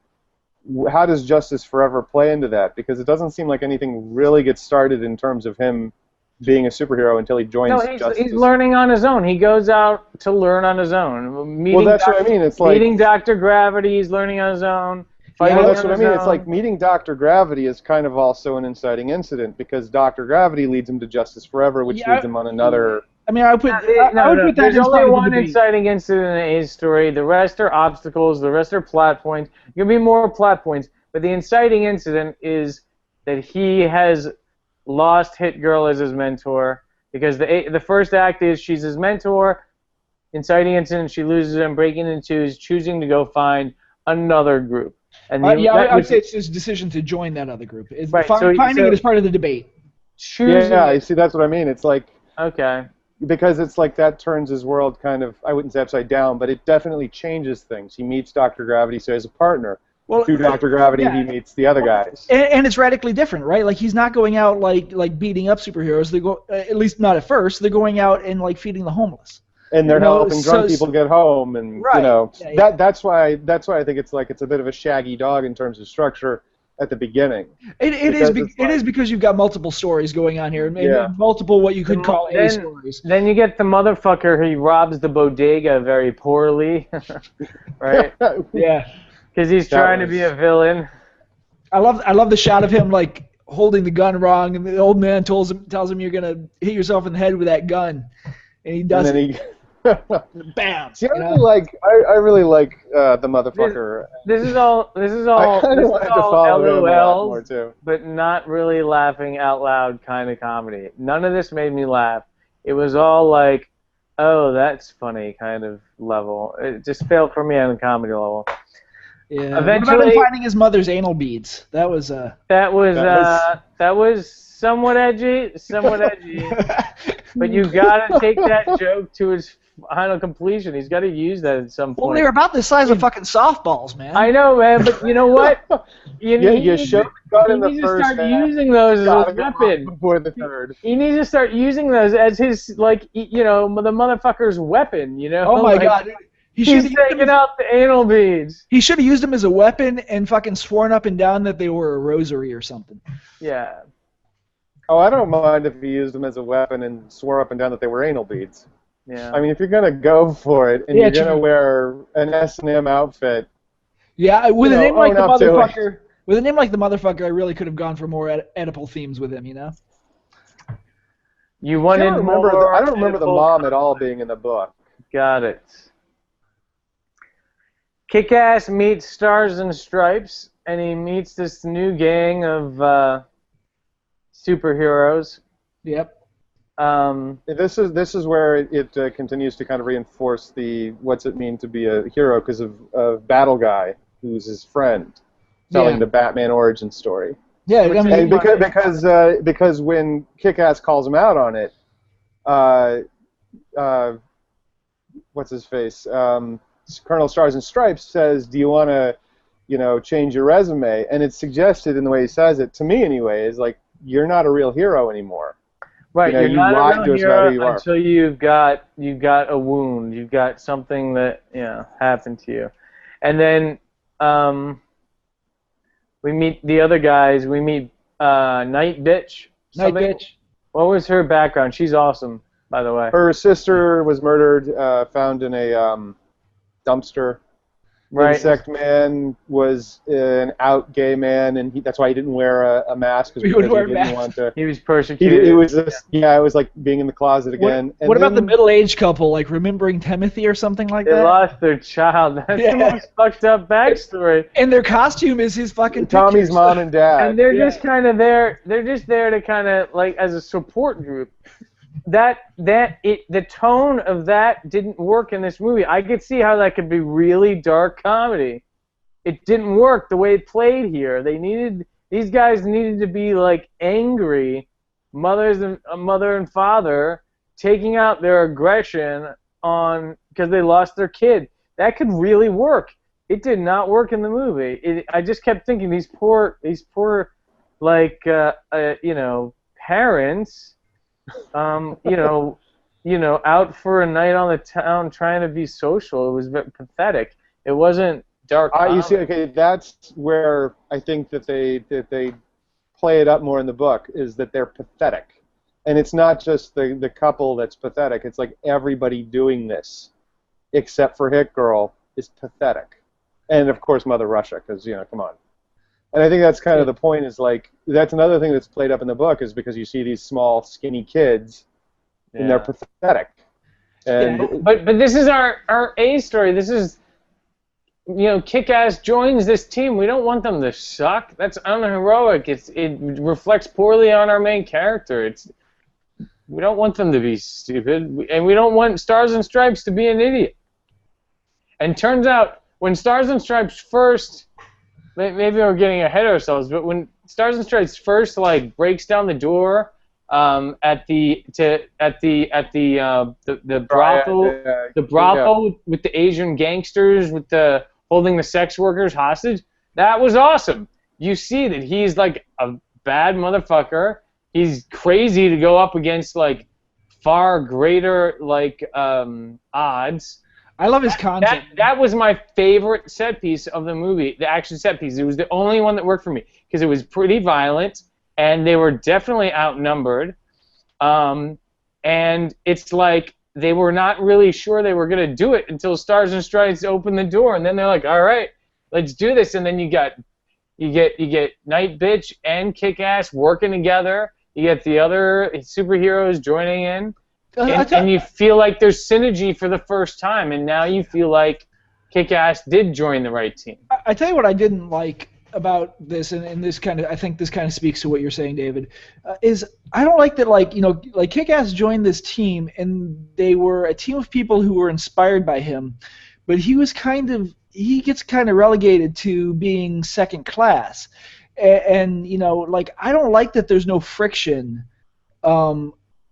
how does Justice Forever play into that? Because it doesn't seem like anything really gets started in terms of him being a superhero until he joins Justice. He's learning on his own. He goes out to learn on his own. Well, that's what I mean. It's like meeting Dr. Gravity. He's learning on his own. Well, that's what I mean. It's like meeting Dr. Gravity is kind of also an inciting incident, because Dr. Gravity leads him to Justice Forever, which leads him on another. I mean, I would put that. There's only one inciting incident in A's story. The rest are obstacles. The rest are plot points. There can be more plot points, but the inciting incident is that he has lost Hit Girl as his mentor, because the first act is she's his mentor. Inciting incident, she loses him, breaking into is choosing to go find another group. And I would say it's his decision to join that other group. Finding it as part of the debate. Yeah, you see, that's what I mean. It's like, okay. Because it's like that turns his world kind of, I wouldn't say upside down, but it definitely changes things. He meets Dr. Gravity, so as a partner. Through Dr. Gravity, he meets the other guys. And it's radically different, right? Like, he's not going out like beating up superheroes. They go, at least not at first. They're going out and like feeding the homeless. And they're helping drunk people get home, and that's why I think it's like it's a bit of a shaggy dog in terms of structure at the beginning. It is because you've got multiple stories going on here, and multiple what you could call A stories. Then you get the motherfucker. He robs the bodega very poorly, right? Yeah. Because he's trying to be a villain. I love the shot of him like holding the gun wrong, and the old man tells him you're gonna hit yourself in the head with that gun, and he does. And then Bam. See, I really like the motherfucker. This is all I kind of wanted to follow him a lot more LOLs, too. but not really laughing out loud kind of comedy. None of this made me laugh. It was all like, oh, that's funny kind of level. It just failed for me on the comedy level. Yeah. Eventually, what about him finding his mother's anal beads? That was that was somewhat edgy, but you gotta take that joke to its final completion. He's got to use that at some point. Well, they were about the size of fucking softballs, man. I know, man, but you know what? You need to start using those as a weapon. Before the third. He needs to start using those as his, like, you know, the motherfucker's weapon, you know? Oh my like, God. He's taking out the anal beads. He should have used them as a weapon and fucking sworn up and down that they were a rosary or something. Yeah. Oh, I don't mind if he used them as a weapon and swore up and down that they were anal beads. Yeah. I mean, if you're gonna go for it and you're gonna wear an S&M outfit. Yeah, with a name like the motherfucker. With a name like the motherfucker, I really could have gone for more Oedipal themes with him, you know. You wanted I don't remember the mom at all being in the book. Got it. Kick-Ass meets Stars and Stripes, and he meets this new gang of superheroes. Yep. This is where it continues to kind of reinforce what's it mean to be a hero because of Battle Guy, who's his friend, telling the Batman origin story. Yeah, I mean, because when Kick-Ass calls him out on it, what's his face? Colonel Stars and Stripes says, "Do you want to, change your resume?" And it's suggested in the way he says it, to me anyway, is like you're not a real hero anymore. Right, you're not a real hero until are. you've got a wound, you've got something that happened to you, and then we meet the other guys. We meet Night Bitch. Night Bitch. What was her background? She's awesome, by the way. Her sister was murdered, found in a dumpster. Right. Insect Man was an out gay man, and that's why he didn't wear a mask. He would wear a mask. He was persecuted. It was just, it was like being in the closet again. What about the middle-aged couple, like remembering Timothy or something like that? They lost their child. That's the most fucked up backstory. And their costume is his fucking Tommy's pictures. mom and dad. And they're just kind of there. They're just there to kind of like as a support group. The tone of that didn't work in this movie. I could see how that could be really dark comedy. It didn't work the way it played here. These guys needed to be like angry mother and father taking out their aggression on because they lost their kid. That could really work. It did not work in the movie. I just kept thinking these poor like parents. Out for a night on the town trying to be social. It was pathetic. It wasn't dark comedy. You see, okay, that's where I think that they play it up more in the book, is that they're pathetic. And it's not just the couple that's pathetic. It's like everybody doing this, except for Hit Girl, is pathetic. And, of course, Mother Russia, because, come on. And I think that's kind of the point, is like, that's another thing that's played up in the book, is because you see these small, skinny kids, and they're pathetic. And but this is our A story. This is, Kick-Ass joins this team. We don't want them to suck. That's unheroic. It reflects poorly on our main character. We don't want them to be stupid, and we don't want Stars and Stripes to be an idiot. And turns out, when Stars and Stripes first... Maybe we're getting ahead of ourselves, but when Stars and Stripes first breaks down the door at the brothel with the Asian gangsters with the holding the sex workers hostage, that was awesome. You see that he's like a bad motherfucker. He's crazy to go up against like far greater odds. I love his concept. That was my favorite set piece of the movie, the action set piece. It was the only one that worked for me because it was pretty violent and they were definitely outnumbered. And it's like they were not really sure they were going to do it until Stars and Stripes opened the door, and then they're like, "All right, let's do this." And then you get Night Bitch and Kick-Ass working together. You get the other superheroes joining in. And you feel like there's synergy for the first time, and now you feel like Kick-Ass did join the right team. I tell you what I didn't like about this, and this kind of, I think this kind of speaks to what you're saying, David, is I don't like that, like, you know, like Kick-Ass joined this team, and they were a team of people who were inspired by him, but he gets kind of relegated to being second class, and you know, like, I don't like that there's no friction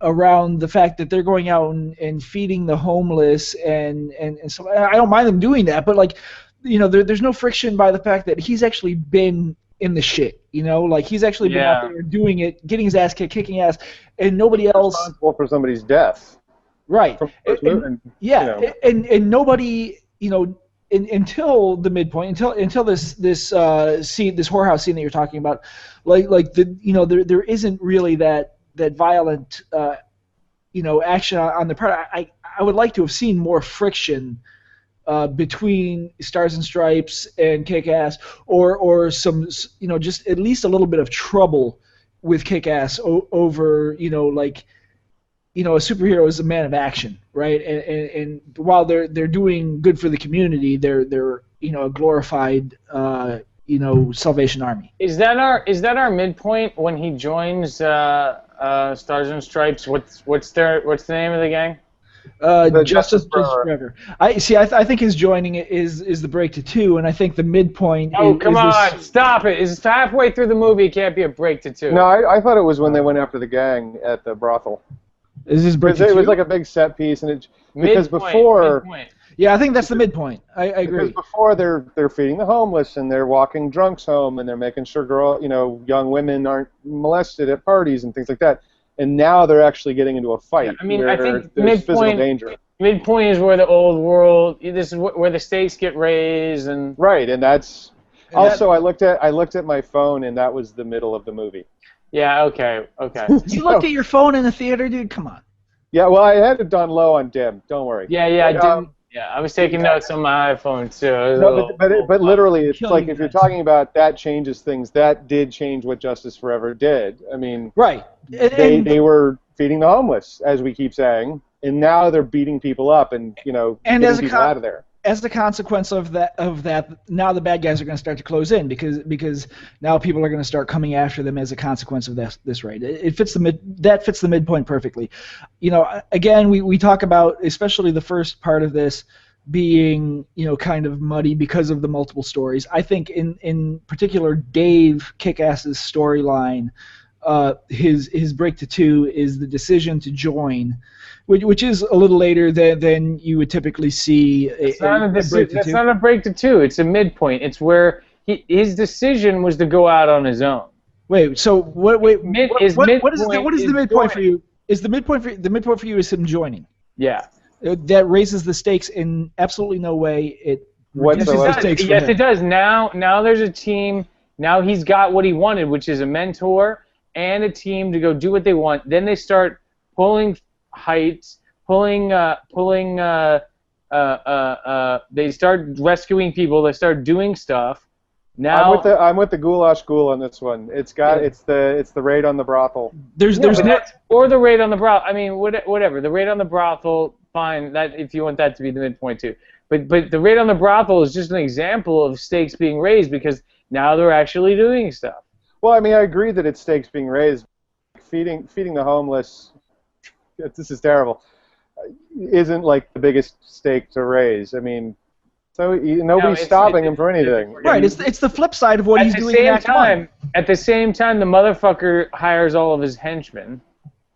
around the fact that they're going out and feeding the homeless and so I don't mind them doing that, but like, you know, there's no friction by the fact that he's actually been in the shit, you know, like he's actually been out there doing it, getting his ass kicked, kicking ass, and nobody else responsible for somebody's death. Right. And nobody, you know, until the midpoint, until this scene, this whorehouse scene that you're talking about, like the, you know, there isn't really that violent, you know, action on the part. I would like to have seen more friction between Stars and Stripes and Kick-Ass, or some, you know, just at least a little bit of trouble with Kick-Ass over, you know, like, you know, a superhero is a man of action, right? And while they're doing good for the community, they're you know, a glorified you know, Salvation Army. Is that our midpoint when he joins Stars and Stripes? What's the name of the gang? Justice Forever. I think his joining is the break to 2, and I think the midpoint. Oh, come on! Stop it! It's halfway through the movie. It can't be a break to 2. No, I thought it was when they went after the gang at the brothel. Is this break to 2? It was like a big set piece, and midpoint. Yeah, I think that's the midpoint. I agree. Because before they're feeding the homeless, and they're walking drunks home, and they're making sure young women aren't molested at parties and things like that. And now they're actually getting into a fight. Yeah, I mean, I think there's physical danger. Midpoint is where the old world. This is where the stakes get raised, and right, and that's also. I looked at my phone, and that was the middle of the movie. Yeah. Okay. You looked at your phone in the theater, dude. Come on. Yeah. Well, I had it done low on dim. Don't worry. Yeah. I didn't. Yeah, I was taking notes on my iPhone too. No, but literally, it's like if you're talking about that changes things, that did change what Justice Forever did. I mean, right. They were feeding the homeless, as we keep saying, and now they're beating people up and, you know, getting people out of there. As the consequence of that, now the bad guys are going to start to close in because now people are going to start coming after them as a consequence of this raid. It fits the midpoint perfectly. You know, again, we talk about, especially the first part of this being, you know, kind of muddy because of the multiple stories. I think in particular, Dave Kick-Ass's storyline, his break to 2 is the decision to join, which is a little later than you would typically see. That's not a break to 2. It's a midpoint. It's where his decision was to go out on his own. Wait. So what is the midpoint for you? Is the midpoint for you is him joining? Yeah. That raises the stakes in absolutely no way. It it does. Now there's a team. Now he's got what he wanted, which is a mentor and a team to go do what they want. Then they start pulling heights, they start rescuing people, they start doing stuff. Now I'm with the goulash ghoul on this one. It's the raid on the brothel. Or the raid on the brothel. I mean, whatever. The raid on the brothel, fine. That if you want that to be the midpoint too. But the raid on the brothel is just an example of stakes being raised because now they're actually doing stuff. Well, I mean, I agree that it's stakes being raised. Feeding the homeless, this is terrible, isn't like the biggest stake to raise. I mean, so nobody's stopping him for anything. Right, it's the flip side of what he's doing in Act 1. At the same time, the motherfucker hires all of his henchmen.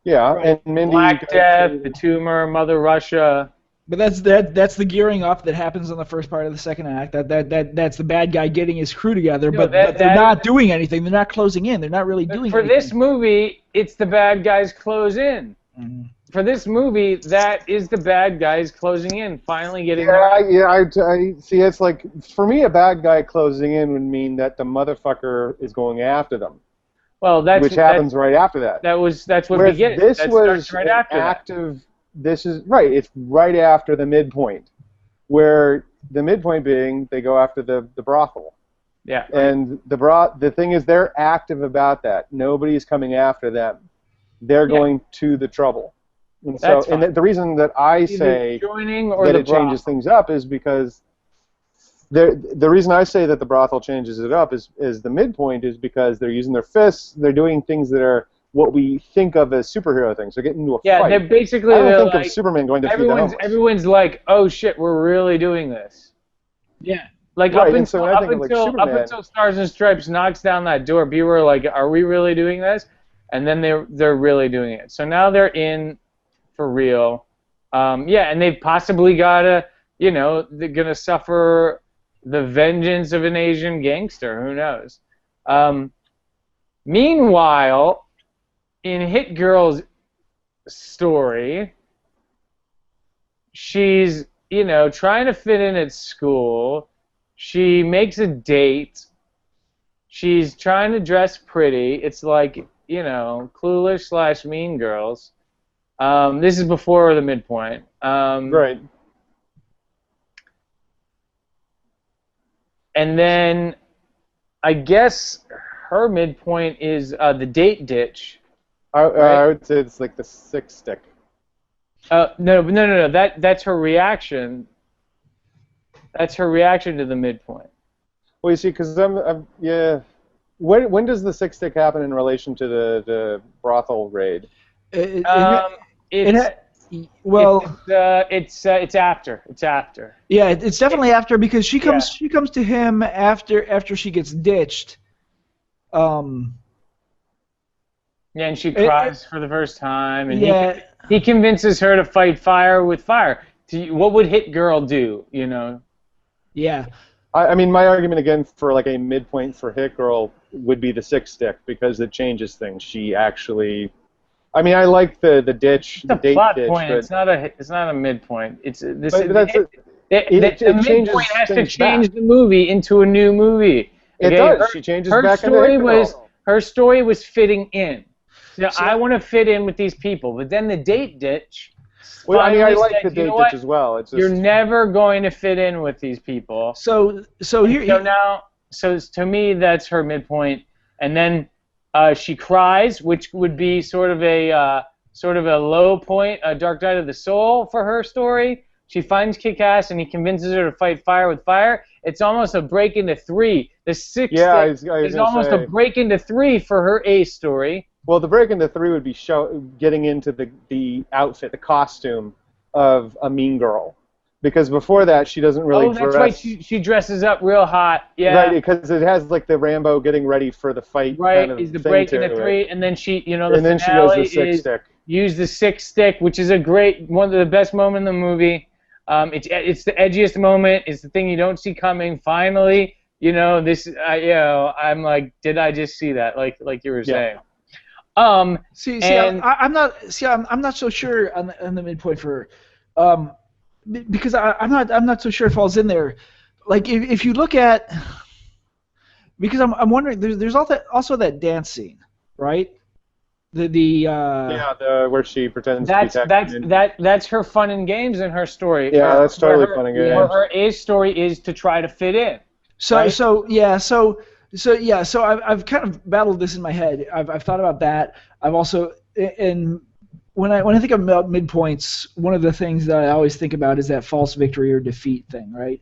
Yeah, right. And Mindy, Black Death, the Tumor, Mother Russia. But that's the gearing up that happens in the first part of the second act. That's the bad guy getting his crew together, but they're not doing anything. They're not closing in. They're not really doing anything. For this movie, it's the bad guys close in. For this movie, that is the bad guys closing in, finally getting I see. It's like, for me, a bad guy closing in would mean that the motherfucker is going after them. Well, which happens right after that. That's what begins. This that was right after active. This is right. It's right after the midpoint, where the midpoint being they go after the brothel. Yeah. And the thing is, they're active about that. Nobody's coming after them. They're going to the trouble. And That's so, and fine. the reason that I Either say joining or that the it changes brothel. things up is because the reason I say that the brothel changes it up is the midpoint is because they're using their fists, they're doing things that are what we think of as superhero things. They're getting into a Yeah, fight. they're basically I don't they're think like of Superman going to feed the homeless. everyone's like, oh shit, we're really doing this. Yeah. Like Right, up and so until when I think of, like, up Superman- until Stars and Stripes knocks down that door, people are like, are we really doing this? And then they're really doing it. So now they're in for real. Yeah, and they've possibly gotta, they're gonna suffer the vengeance of an Asian gangster. Who knows? Meanwhile, in Hit Girl's story, she's, trying to fit in at school. She makes a date. She's trying to dress pretty. It's like, Clueless / Mean Girls. This is before the midpoint. Right. And then I guess her midpoint is the date ditch. I would say it's like the six stick. No. That's her reaction. That's her reaction to the midpoint. Well, you see, because yeah. When does the six stick happen in relation to the brothel raid? It's after. It's after. Yeah, it's definitely after because she comes to him after she gets ditched. Yeah, and she cries for the first time, and he convinces her to fight fire with fire. What would Hit Girl do? Yeah. I mean, my argument again for like a midpoint for Hit Girl would be the six stick because it changes things. She actually, I mean, I like the ditch, It's the a date plot ditch, point. but It's not a midpoint. It's this. But that's the changes midpoint has to things change back. the movie into a new movie. It does. She changes back into Hit Girl. Her story was fitting in. So I want to fit in with these people, but then the date ditch. Well, I mean, I like said, the date ditch as well. It's just, you're never going to fit in with these people. So to me, that's her midpoint, and then she cries, which would be sort of a low point, a Dark Night of the Soul for her story. She finds Kick-Ass, and he convinces her to fight fire with fire. It's almost a break into three. The sixth is almost a break into three for her A story. Well, the break into three would be getting into the outfit, the costume of a mean girl, because before that she doesn't really dress. That's right. She dresses up real hot. Yeah. Right, because it has like the Rambo getting ready for the fight. Right, kind of is the thing break to into it. three, and then she, the and then she goes finale the six is stick. use the six stick, which is one of the best moments in the movie. It's the edgiest moment. It's the thing you don't see coming. Finally, I'm like, did I just see that? Like you were saying. I'm not so sure on the midpoint for her, because I'm not so sure it falls in there. Like if you look at, because I'm wondering, there's also that dance scene, right? Where she pretends to be texting. That's her fun and games in her story. Yeah, that's totally fun and games. Her A story is to try to fit in. So right? So I've kind of battled this in my head. I've thought about that. I've also, and when I think about midpoints, one of the things that I always think about is that false victory or defeat thing, right?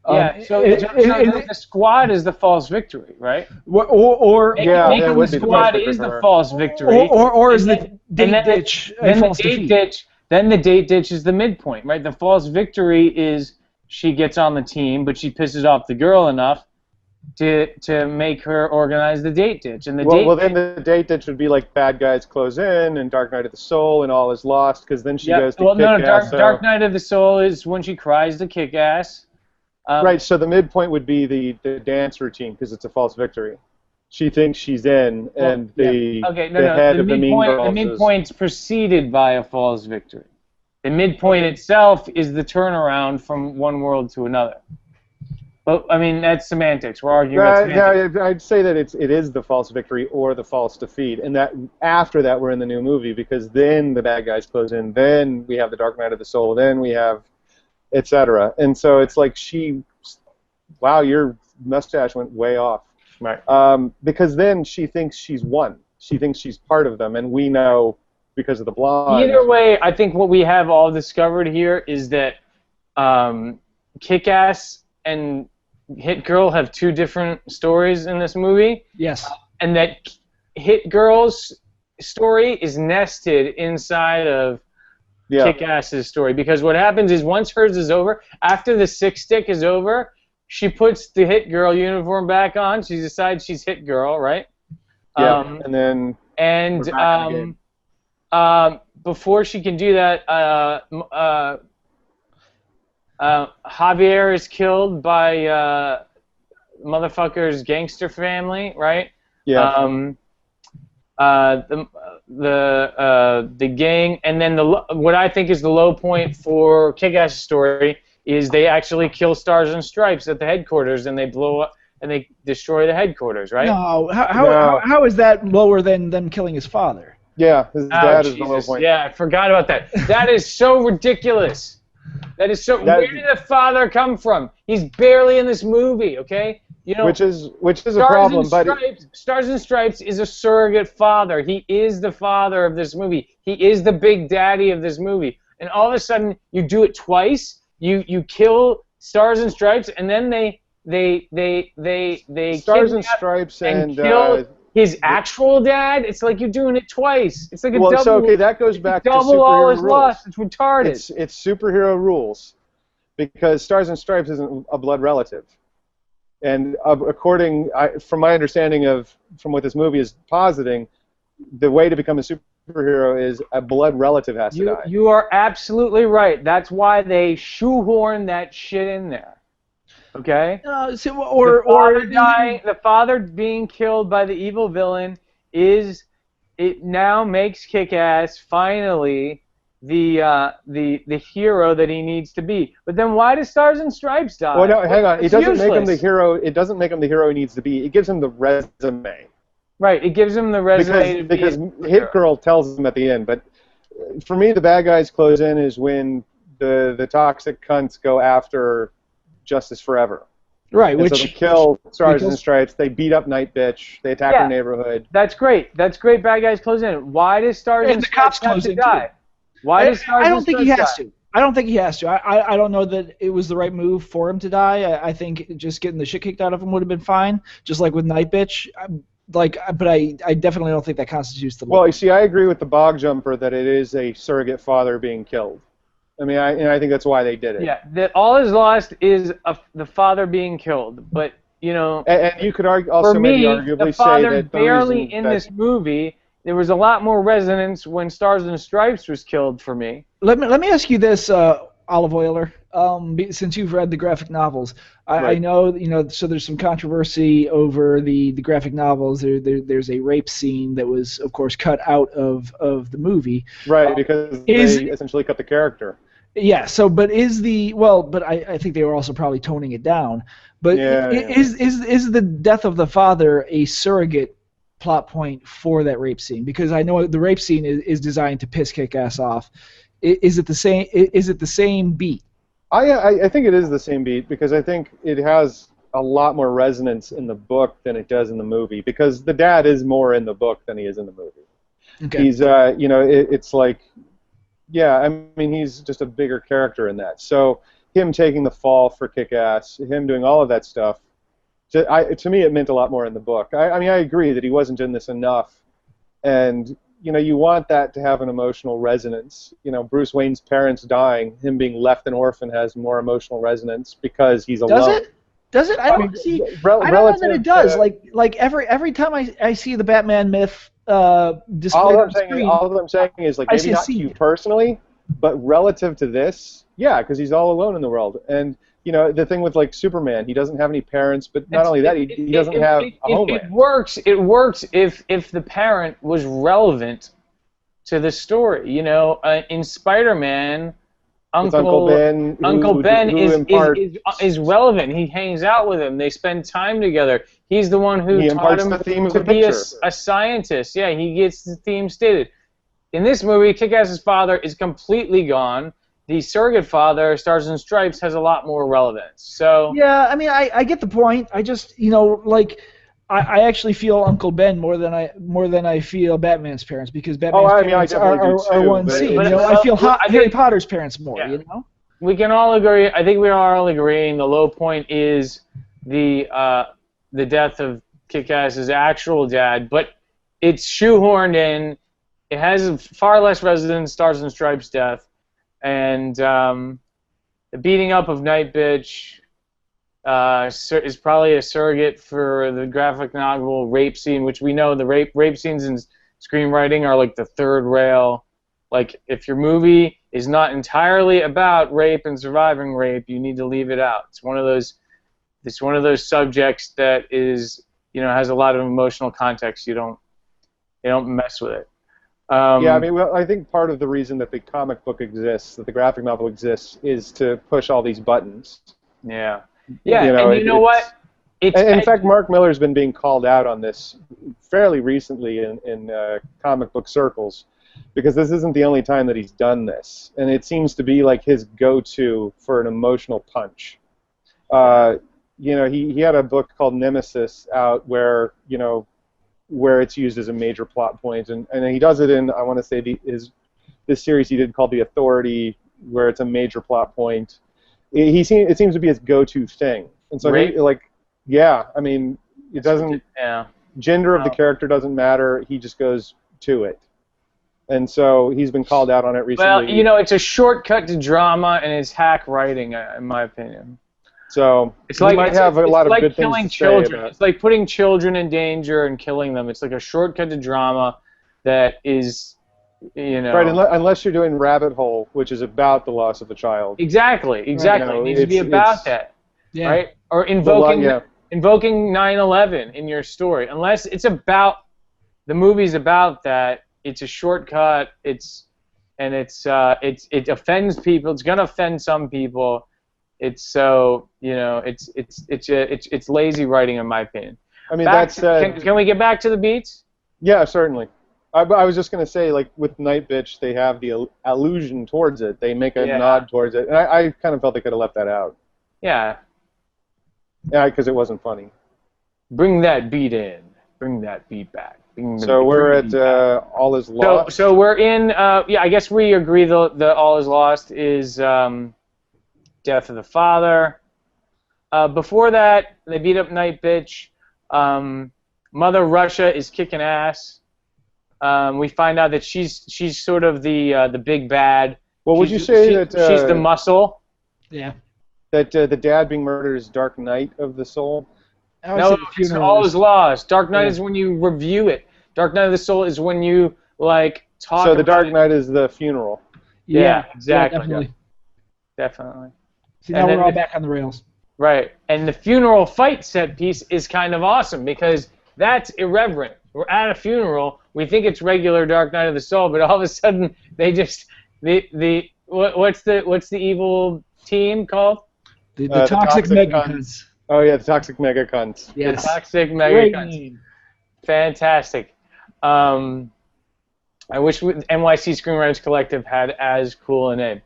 Yeah. The squad is the false victory, right? Making the squad is the false victory. Or is the date ditch a false defeat? Then the date ditch is the midpoint, right? The false victory is she gets on the team, but she pisses off the girl enough to make her organize the date ditch. And then the date ditch would be like bad guys close in and Dark Night of the Soul and all is lost because then she goes to Kick-Ass. Dark Night of the Soul is when she cries to Kick-Ass. Right, so the midpoint would be the dance routine because it's a false victory. She thinks she's in, and the head of the Mean Girls the midpoint's preceded by a false victory. The midpoint itself is the turnaround from one world to another. But I mean, that's semantics. We're arguing about semantics. Yeah, I'd say that it is the false victory or the false defeat, and that after that we're in the new movie because then the bad guys close in, then we have the Dark Night of the Soul, then we have, etc. And so it's like wow, your mustache went way off. Right. Because then she thinks she's won. She thinks she's part of them, and we know because of the blonde. Either way, I think what we have all discovered here is that Kick-Ass and Hit Girl have two different stories in this movie. Yes. And that Hit Girl's story is nested inside of Kick-Ass's story. Because what happens is once hers is over, after the Six Stick is over, she puts the Hit Girl uniform back on. She decides she's Hit Girl, right? Yeah, and then... And before she can do that, Javier is killed by motherfucker's gangster family, right? Yeah. The gang, and then what I think is the low point for Kick-Ass's story is they actually kill Stars and Stripes at the headquarters, and they blow up and they destroy the headquarters, right? No, how is that lower than them killing his father? Yeah, his dad is the low point. Yeah, I forgot about that. That is so ridiculous. That is so. Where did the father come from? He's barely in this movie, okay? You know, which is a problem, but Stars and Stripes is a surrogate father. He is the father of this movie. He is the big daddy of this movie. And all of a sudden, you do it twice. You kill Stars and Stripes, and then they Stars and Stripes and kill his actual dad. It's like you're doing it twice. It's like a double. So okay, that goes back to double superhero all is rules. lost. It's retarded. It's superhero rules, because Stars and Stripes isn't a blood relative, and from my understanding from what this movie is positing, the way to become a superhero is a blood relative has to die. You are absolutely right. That's why they shoehorn that shit in there. Okay. The father being killed by the evil villain now makes Kick-Ass finally the hero that he needs to be. But then why does Stars and Stripes die? Well, no, hang on. It doesn't useless. make him the hero. It doesn't make him the hero he needs to be. It gives him the resume. Right. It gives him the resume because Hit Girl tells him at the end. But for me, the bad guys close in is when the toxic cunts go after Justice Forever. Right, so they kill Stars and Stripes, they beat up Night Bitch, they attack her neighborhood. That's great. That's great. Bad guys close in. Why does Stars and Stripes have to die? Why does Stars I don't think he has die? to. I don't think he has to. I don't know that it was the right move for him to die. I think just getting the shit kicked out of him would have been fine, just like with Night Bitch. But I definitely don't think that constitutes the law. Well, you see, I agree with the Bog Jumper that it is a surrogate father being killed. I mean, I think that's why they did it. Yeah, that all is lost is the father being killed. But you know, and you could also for me, arguably the father say that barely in this movie. There was a lot more resonance when Stars and Stripes was killed for me. Let me ask you this, Olive Oiler. Since you've read the graphic novels, I know so there's some controversy over the graphic novels. There's a rape scene that was, of course, cut out of the movie. Right, because they essentially cut the character. Yeah. So, but I think they were also probably toning it down. But is the death of the father a surrogate plot point for that rape scene? Because I know the rape scene is designed to piss Kick-Ass off. Is it the same? Is it the same beat? I think it is the same beat, because I think it has a lot more resonance in the book than it does in the movie, because the dad is more in the book than he is in the movie. Okay. He's it's like, yeah, I mean, he's just a bigger character in that. So him taking the fall for Kick-Ass, him doing all of that stuff, to me it meant a lot more in the book. I mean, I agree that he wasn't in this enough, and you want that to have an emotional resonance. Bruce Wayne's parents dying, him being left an orphan has more emotional resonance because he's alone. Does it? I don't see. I don't know that it does. Like every time I see the Batman myth displayed on screen. All I'm saying is, like, maybe not to you personally, but relative to this, yeah, because he's all alone in the world. And the thing with, like, Superman, he doesn't have any parents, but not only that, he doesn't have a homeland. It works if the parent was relevant to the story. In Spider-Man, Uncle Ben is relevant. He hangs out with him. They spend time together. He's the one who taught him to be a scientist. Yeah, he gets the theme stated. In this movie, Kick-Ass's father is completely gone. The surrogate father, Stars and Stripes, has a lot more relevance. So yeah, I mean, I get the point. I just, I actually feel Uncle Ben more than I feel Batman's parents, because Batman's parents are one scene. But, you know, I feel Harry Potter's parents more. Yeah. You know. We can all agree. I think we are all agreeing. The low point is the death of Kick-Ass's actual dad, but it's shoehorned in. It has far less resonance. Stars and Stripes' death, and the beating up of Night Bitch is probably a surrogate for the graphic novel rape scene, which we know the rape scenes in screenwriting are like the third rail. Like, if your movie is not entirely about rape and surviving rape, you need to leave it out. It's one of those subjects that is, has a lot of emotional context. You don't mess with it. Yeah, I mean, well, I think part of the reason that the comic book exists, that the graphic novel exists, is to push all these buttons. Yeah. Yeah, and you know what? In fact, Mark Miller's been being called out on this fairly recently in comic book circles, because this isn't the only time that he's done this, and it seems to be like his go-to for an emotional punch. He had a book called Nemesis out where it's used as a major plot point, and he does it in, I want to say, this series he did called The Authority, where it's a major plot point. It seems to be his go-to thing, and so I mean, it doesn't. Yeah. Gender of the character doesn't matter. He just goes to it, and so he's been called out on it recently. Well, it's a shortcut to drama, and it's hack writing, in my opinion. So it's like might have a lot of good things to children. say about. It's like putting children in danger and killing them. It's like a shortcut to drama that is. Right, unless you're doing Rabbit Hole, which is about the loss of a child. Exactly. It needs to be about that, right? Or invoking 9/11 in your story. Unless it's about the movie's about that, it's a shortcut. It offends people. It's gonna offend some people. It's it's lazy writing, in my opinion. I mean, can we get back to the beats? Yeah, certainly. I was just going to say, like, with Night Bitch, they have the allusion towards it. They make a nod towards it. And I kind of felt they could have left that out. Yeah. Yeah, because it wasn't funny. Bring that beat in. Bring that beat back. So we're at All Is Lost. So we're in, I guess we agree the All Is Lost is death of the father. Before that, they beat up Night Bitch. Mother Russia is kicking ass. We find out that she's sort of the big bad. Well, would you say that she's the muscle? Yeah. That the dad being murdered is Dark Knight of the Soul? No, it's All Is Lost. Dark Knight is when you review it. Dark Knight of the Soul is when you talk. So the Dark Knight is the funeral. Yeah, exactly. Yeah, definitely. See, now we're all back on the rails. Right, and the funeral fight set piece is kind of awesome because that's irreverent. We're at a funeral. We think it's regular Dark Knight of the Soul, but all of a sudden they just what's the evil team called? The toxic mega cunts. Oh yeah, the toxic mega cunts. Yes. The toxic mega cunts. Fantastic. I wish NYC Screenwriters Collective had as cool a name.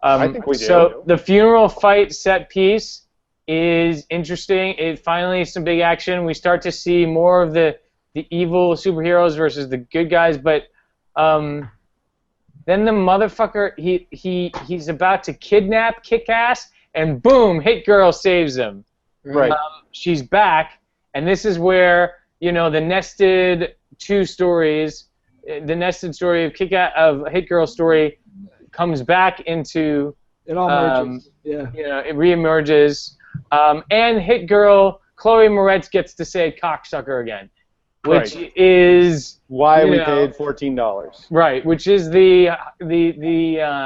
I think we do. So the funeral fight set piece is interesting. It finally is some big action. We start to see more of the evil superheroes versus the good guys, but then the motherfucker he's about to kidnap Kick-Ass, and boom, Hit Girl saves him. Right. She's back, and this is where the nested story of Hit Girl's story comes back into it all merges. It reemerges, and Hit Girl Chloë Moretz gets to say cocksucker again. Which is why we paid $14. Right, which is the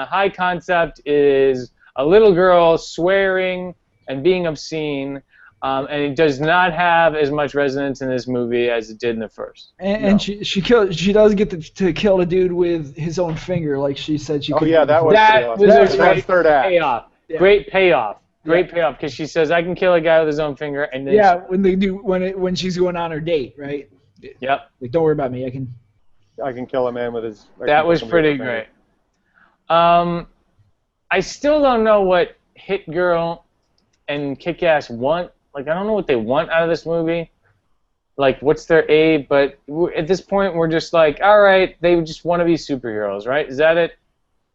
high concept is a little girl swearing and being obscene, and it does not have as much resonance in this movie as it did in the first. And she does get to kill a dude with his own finger, like she said she could. Oh yeah, that was a great third act. Payoff. Yeah. Great payoff. Great payoff because she says I can kill a guy with his own finger, and then when she's going on her date, right? Yep. Like, don't worry about me. I can kill a man with his. That was pretty great. I still don't know what Hit Girl and Kick-Ass want. Like, I don't know what they want out of this movie. like what's their aid, but at this point we're just like, all right, they just want to be superheroes, right? Is that it?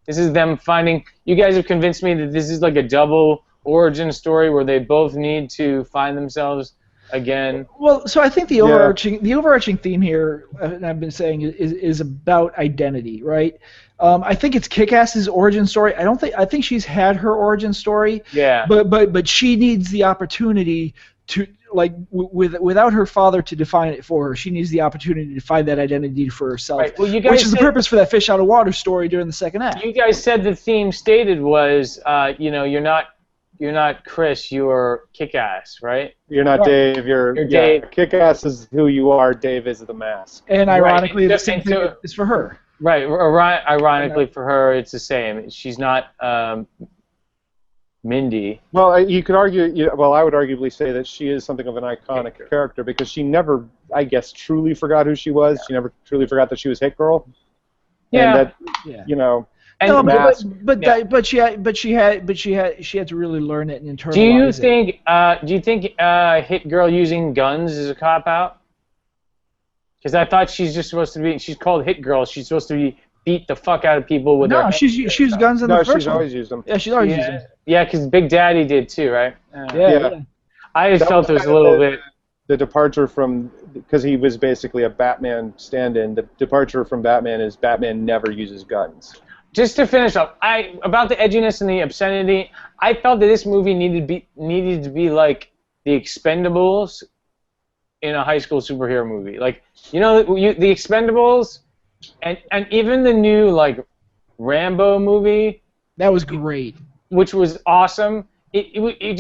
This is them finding. You guys have convinced me that this is like a double origin story where they both need to find themselves again. Well, so I think the overarching theme here, and I've been saying, is about identity, right? I think it's Kick-Ass's origin story. I think she's had her origin story. Yeah. But she needs the opportunity to, like, without her father to define it for her, she needs the opportunity to find that identity for herself. Right. Well, you guys which is the purpose for that fish out of water story during the second act. You guys said the theme stated was, you're not Chris, you're Kick-Ass, right? You're not Dave. You're Dave. Kick-Ass is who you are. Dave is the mask. And ironically, Right. the same thing is for her. Right. Ironically, for her, it's the same. She's not Mindy. Well, you could argue. Well, I would arguably say that she is something of an iconic character because she never, I guess, truly forgot who she was. She never truly forgot that she was Hit Girl. Yeah. And that, And No, mask. but she had to really learn it and internalize Do you think Hit Girl using guns is a cop out? Because I thought she's just supposed to be. She's called Hit Girl. She's supposed to beat the fuck out of people with her. No, she's used guns in the first one. she's always used them. Yeah, she's always used them. Yeah, because Big Daddy did too, right? Yeah. I just felt it was a little bit. The departure from, because he was basically a Batman stand-in. The departure from Batman is Batman never uses guns. Just to finish up, about the edginess and the obscenity, I felt that this movie needed to be like The Expendables in a high school superhero movie. Like, the Expendables, and even the new like Rambo movie. That was great. Which was awesome. It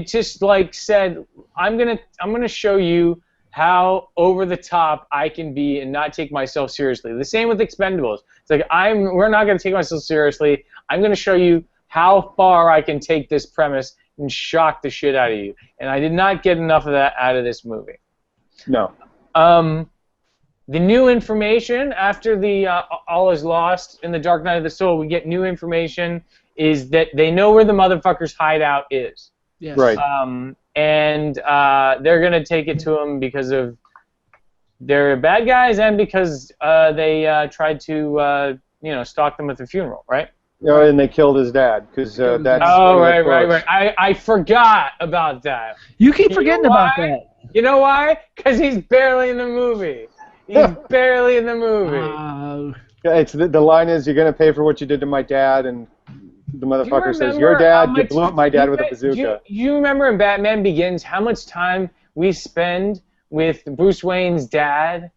just like said, I'm gonna show you how over the top I can be and not take myself seriously. The same with Expendables. It's like we're not gonna take myself seriously. I'm gonna show you how far I can take this premise and shock the shit out of you. And I did not get enough of that out of this movie. No. The new information after the All Is Lost in the Dark Knight of the Soul, we get new information is that they know where the motherfucker's hideout is. Yes. Right. And they're gonna take it to him because of they're bad guys and because they tried to stalk them at the funeral, right? And they killed his dad because that's. Oh, right. I forgot about that. You keep forgetting about that. You know why? Because he's barely in the movie. He's barely in the movie. It's the line is, "You're gonna pay for what you did to my dad," and the motherfucker says, "Your dad, you blew up my dad with a bazooka." Do you remember in Batman Begins how much time we spend with Bruce Wayne's dad,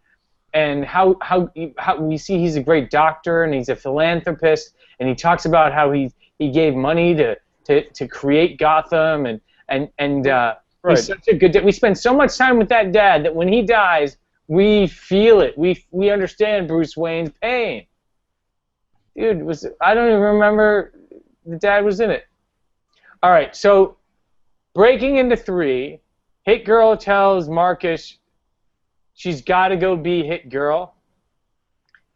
and how we see he's a great doctor and he's a philanthropist, and he talks about how he gave money to create Gotham and Right. he's such a good. We spend so much time with that dad that when he dies, we feel it. We understand Bruce Wayne's pain. Dude, I don't even remember the dad was in it. All right, so breaking into 3, Hit Girl tells Marcus she's got to go be Hit Girl,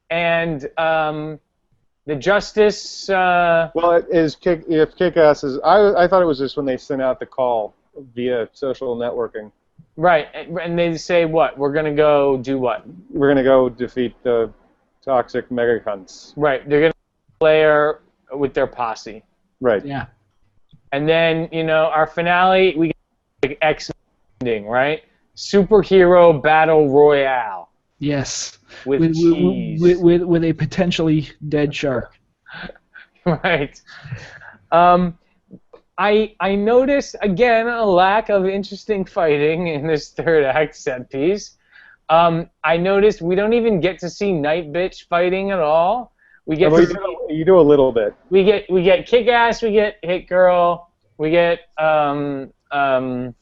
and the Justice. Well, if Kick-Ass is, I thought it was just when they sent out the call via social networking. Right, and they say what? We're gonna go do what? We're gonna go defeat the toxic mega cunts. Right, they're gonna play her with their posse. Right. Yeah. And then our finale, we get like X-ending, right? Superhero battle royale. Yes. With cheese. With a potentially dead shark. Right. I noticed, again, a lack of interesting fighting in this third act set piece. I noticed we don't even get to see Night Bitch fighting at all. We get you do a little bit. We get Kick-Ass, we get Hit Girl, we get Battle Guy.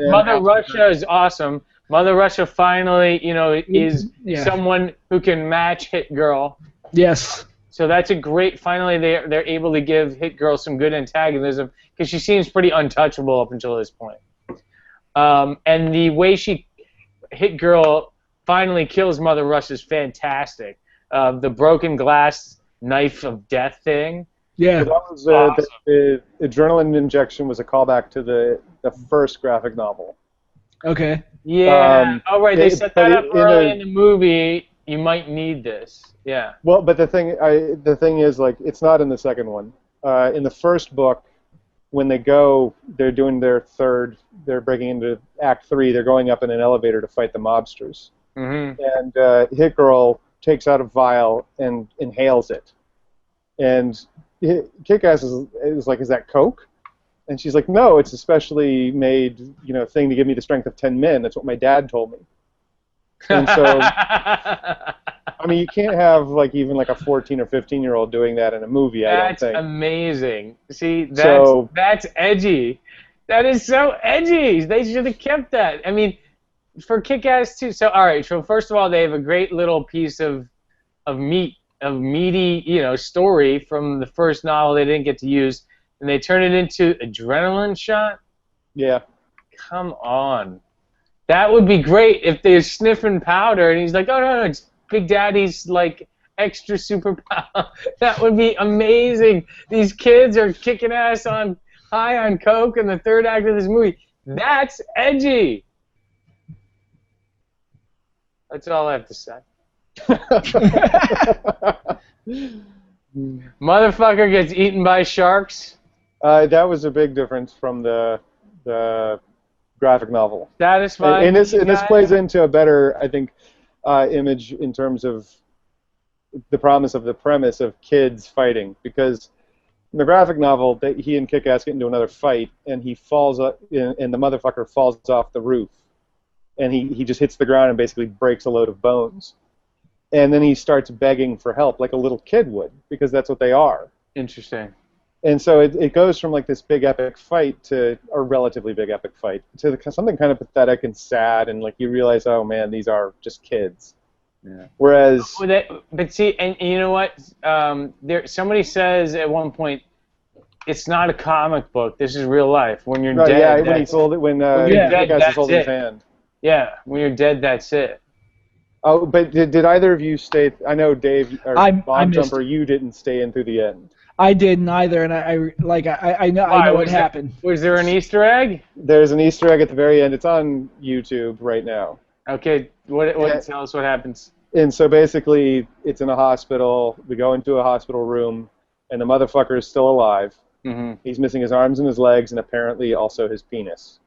Mother Russia is awesome. Mother Russia finally, is someone who can match Hit Girl. Yes. So that's a great. Finally, they're able to give Hit Girl some good antagonism because she seems pretty untouchable up until this point. And the way Hit Girl finally kills Mother Russia is fantastic. The broken glass knife of death thing. Yeah. So that was awesome. the adrenaline injection was a callback to the first graphic novel. Okay. Yeah. Oh, right. They set that up early in the the movie. You might need this. Yeah. Well, but the thing is, like, it's not in the second one. In the first book, when they go, they're doing they're breaking into Act 3, they're going up in an elevator to fight the mobsters. Mm-hmm. And Hit Girl takes out a vial and inhales it. And Kick-Ass is like, is that Coke? And she's like, no, it's a specially made, thing to give me the strength of 10 men. That's what my dad told me. And so, I mean, you can't have even a 14 or 15-year-old doing that in a movie. I don't think. That's amazing. See, that's edgy. That is so edgy. They should have kept that. I mean, for Kick-Ass too. So, all right. So first of all, they have a great little piece of meaty, story from the first novel they didn't get to use, and they turn it into adrenaline shot. Yeah. Come on. That would be great if they're sniffing powder and he's like, oh, no, it's Big Daddy's, extra superpower. That would be amazing. These kids are kicking ass high on coke in the third act of this movie. That's edgy. That's all I have to say. Motherfucker gets eaten by sharks. That was a big difference from the graphic novel. Satisfying. And this plays into a better, I think, image in terms of the promise of the premise of kids fighting. Because in the graphic novel, he and Kick-Ass get into another fight, and he falls up, and the motherfucker falls off the roof, and he just hits the ground and basically breaks a load of bones. And then he starts begging for help like a little kid would, because that's what they are. Interesting. And so it goes from this big epic fight to a relatively big epic fight to something kind of pathetic and sad, and you realize, oh man, these are just kids. Yeah. Whereas, but see, and you know what? Somebody says at one point, it's not a comic book. This is real life. When you're dead, yeah, when he sold it, when Kick-Ass sold his hand. Yeah, when you're dead, that's it. Oh, but did either of you stay? I know Dave or Bob Jumper, you didn't stay in through the end. I didn't either, and I know what happened. Was there an Easter egg? There's an Easter egg at the very end. It's on YouTube right now. Okay, tell us what happens. And so basically, it's in a hospital. We go into a hospital room, and the motherfucker is still alive. Mm-hmm. He's missing his arms and his legs, and apparently also his penis.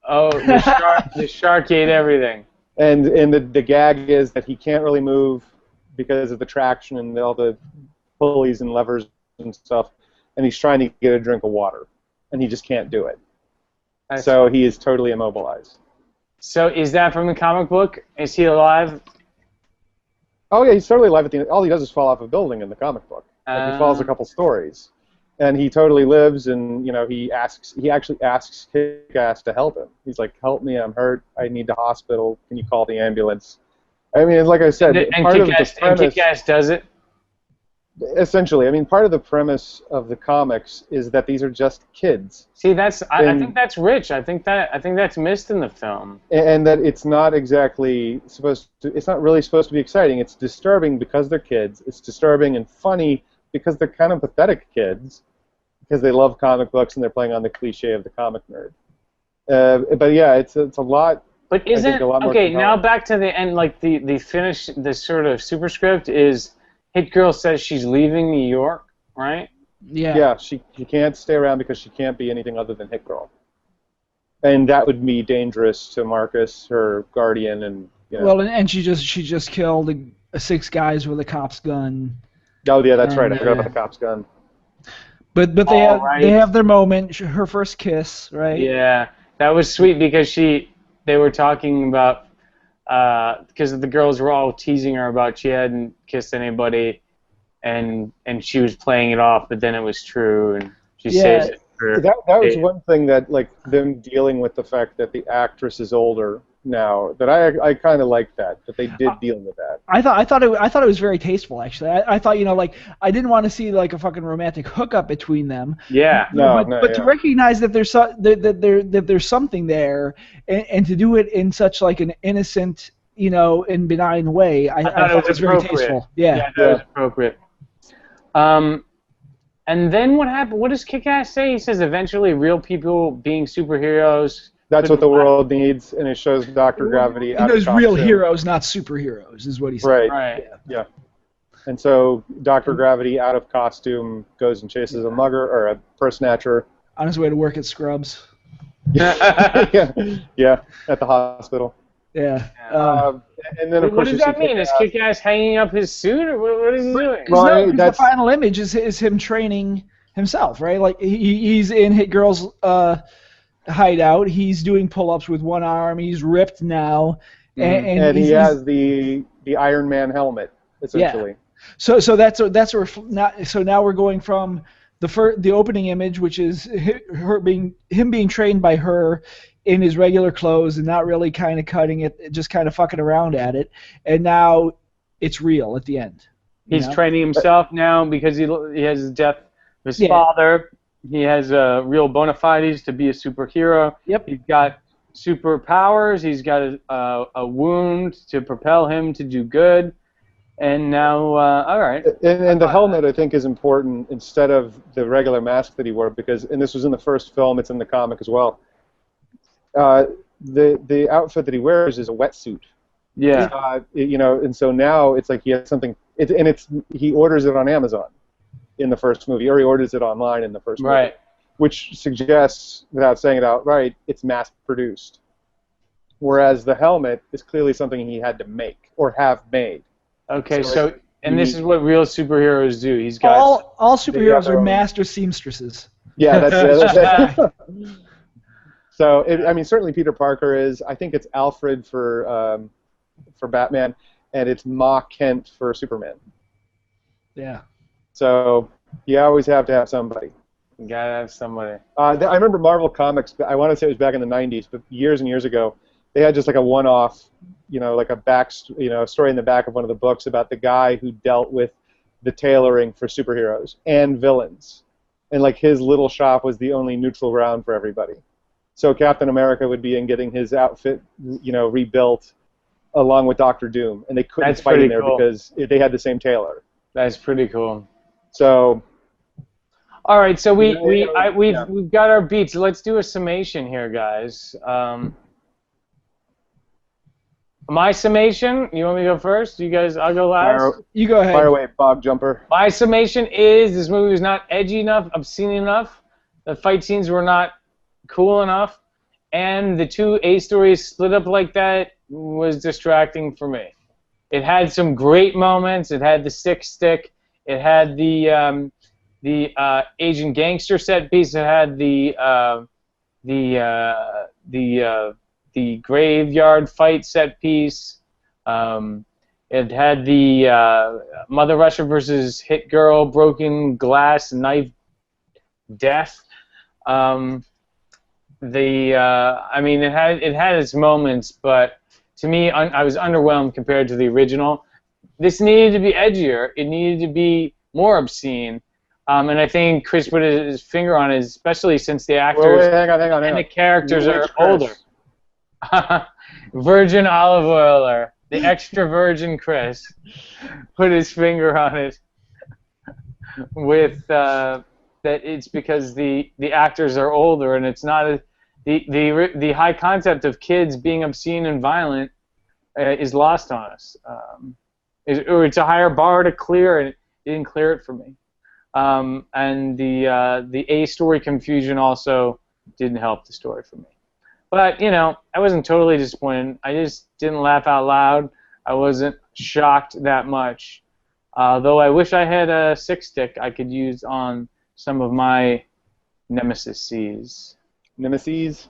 Oh, the shark ate everything. And the gag is that he can't really move because of the traction and all the pulleys and levers and stuff, and he's trying to get a drink of water, and he just can't do it. So he is totally immobilized. So is that from the comic book? Is he alive? Oh yeah, he's totally alive at the end. All he does is fall off a building in the comic book. He falls a couple stories, and he totally lives. And he actually asks Kick-Ass to help him. He's like, "Help me, I'm hurt. I need the hospital. Can you call the ambulance?" I mean, like I said, and Kick-Ass does it. Essentially, I mean, part of the premise of the comics is that these are just kids. See, I think that's rich. I think that's missed in the film. And that it's not exactly it's not really supposed to be exciting. It's disturbing because they're kids. It's disturbing and funny because they're kind of pathetic kids, because they love comic books and they're playing on the cliche of the comic nerd. But yeah, it's a lot. But isn't okay? Now back to the end, the finish, the sort of superscript is. Hit Girl says she's leaving New York, right? Yeah. Yeah, she can't stay around because she can't be anything other than Hit Girl. And that would be dangerous to Marcus, her guardian, and Well, and she just killed 6 guys with a cop's gun. Oh yeah, that's right. I forgot about the cop's gun. But they have their moment, her first kiss, right? Yeah, that was sweet because they were talking about. Because the girls were all teasing her about she hadn't kissed anybody, and she was playing it off, but then it was true, and she says it. That was one thing that them dealing with the fact that the actress is older now. That I kind of liked that they did deal with that. I thought it was very tasteful actually. I thought I didn't want to see a fucking romantic hookup between them. Yeah. But to recognize that there's something there, and to do it in such an innocent and benign way, I thought it was very tasteful. Yeah, that was appropriate. And then what happened? What does Kick-Ass say? He says eventually real people being superheroes That's what the world needs, and it shows Dr. Gravity out of There's real costume. heroes, not superheroes, is what he said. Right. Right. Yeah. And so Dr. Gravity, out of costume, goes and chases a mugger or a purse snatcher. On his way to work at Scrubs. yeah, at the hospital. Yeah. And then of What course does you that see mean? Is Kick-Ass hanging up his suit, or what is he doing? Well, No, 'cause the that's- final image is him training himself, right? Like he's in Hit Girl's hideout. He's doing pull-ups with one arm. He's ripped now, and he has the Iron Man helmet essentially. So that's where now we're going from the opening image, which is him being trained by her in his regular clothes and not really kind of cutting it, just kind of fucking around at it, and now it's real at the end. He's training himself now because he has the death of his Yeah. father. He has real bona fides to be a superhero. Yep. He's got superpowers. He's got a wound to propel him to do good. And now, all right. And the helmet, I think, is important instead of the regular mask that he wore, because, and this was in the first film, it's in the comic as well. The outfit that he wears is a wetsuit. Yeah. And so now it's like he has something, he orders it on Amazon in the first movie, or he orders it online in the first movie. Right. Which suggests, without saying it outright, it's mass-produced. Whereas the helmet is clearly something he had to make, or have made. Okay, and this is what real superheroes do. He's got all superheroes are master seamstresses. Yeah, that's it. So, certainly Peter Parker is. I think it's Alfred for Batman, and it's Ma Kent for Superman. Yeah. So you always have to have somebody. You gotta have somebody. I remember Marvel Comics. I want to say it was back in the '90s, but years and years ago, they had just like a one-off, like a story in the back of one of the books about the guy who dealt with the tailoring for superheroes and villains, and like his little shop was the only neutral ground for everybody. So Captain America would be in getting his outfit, rebuilt, along with Doctor Doom, and they couldn't fight in there because they had the same tailor. That's pretty cool. So. All right, so we've got our beats. Let's do a summation here, guys. My summation. You want me to go first? You guys, I'll go last. You go ahead. Fire away, Bob Jumper. My summation is this movie was not edgy enough, obscene enough. The fight scenes were not cool enough, and the two A stories split up like that was distracting for me. It had some great moments. It had the stick. It had the Asian gangster set piece. It had the graveyard fight set piece. It had the Mother Russia versus Hit Girl, broken glass, knife, death. It had its moments, but to me, I was underwhelmed compared to the original. This needed to be edgier. It needed to be more obscene. And I think Chris put his finger on it, especially since the actors hang on. and the characters are older. Virgin olive oiler, the extra virgin Chris, put his finger on it with that it's because the actors are older, and it's not the high concept of kids being obscene and violent is lost on us. Or it's a higher bar to clear, and it didn't clear it for me. And the A story confusion also didn't help the story for me. But, I wasn't totally disappointed. I just didn't laugh out loud. I wasn't shocked that much. Though I wish I had a 6-stick I could use on some of my nemesis. Nemesis?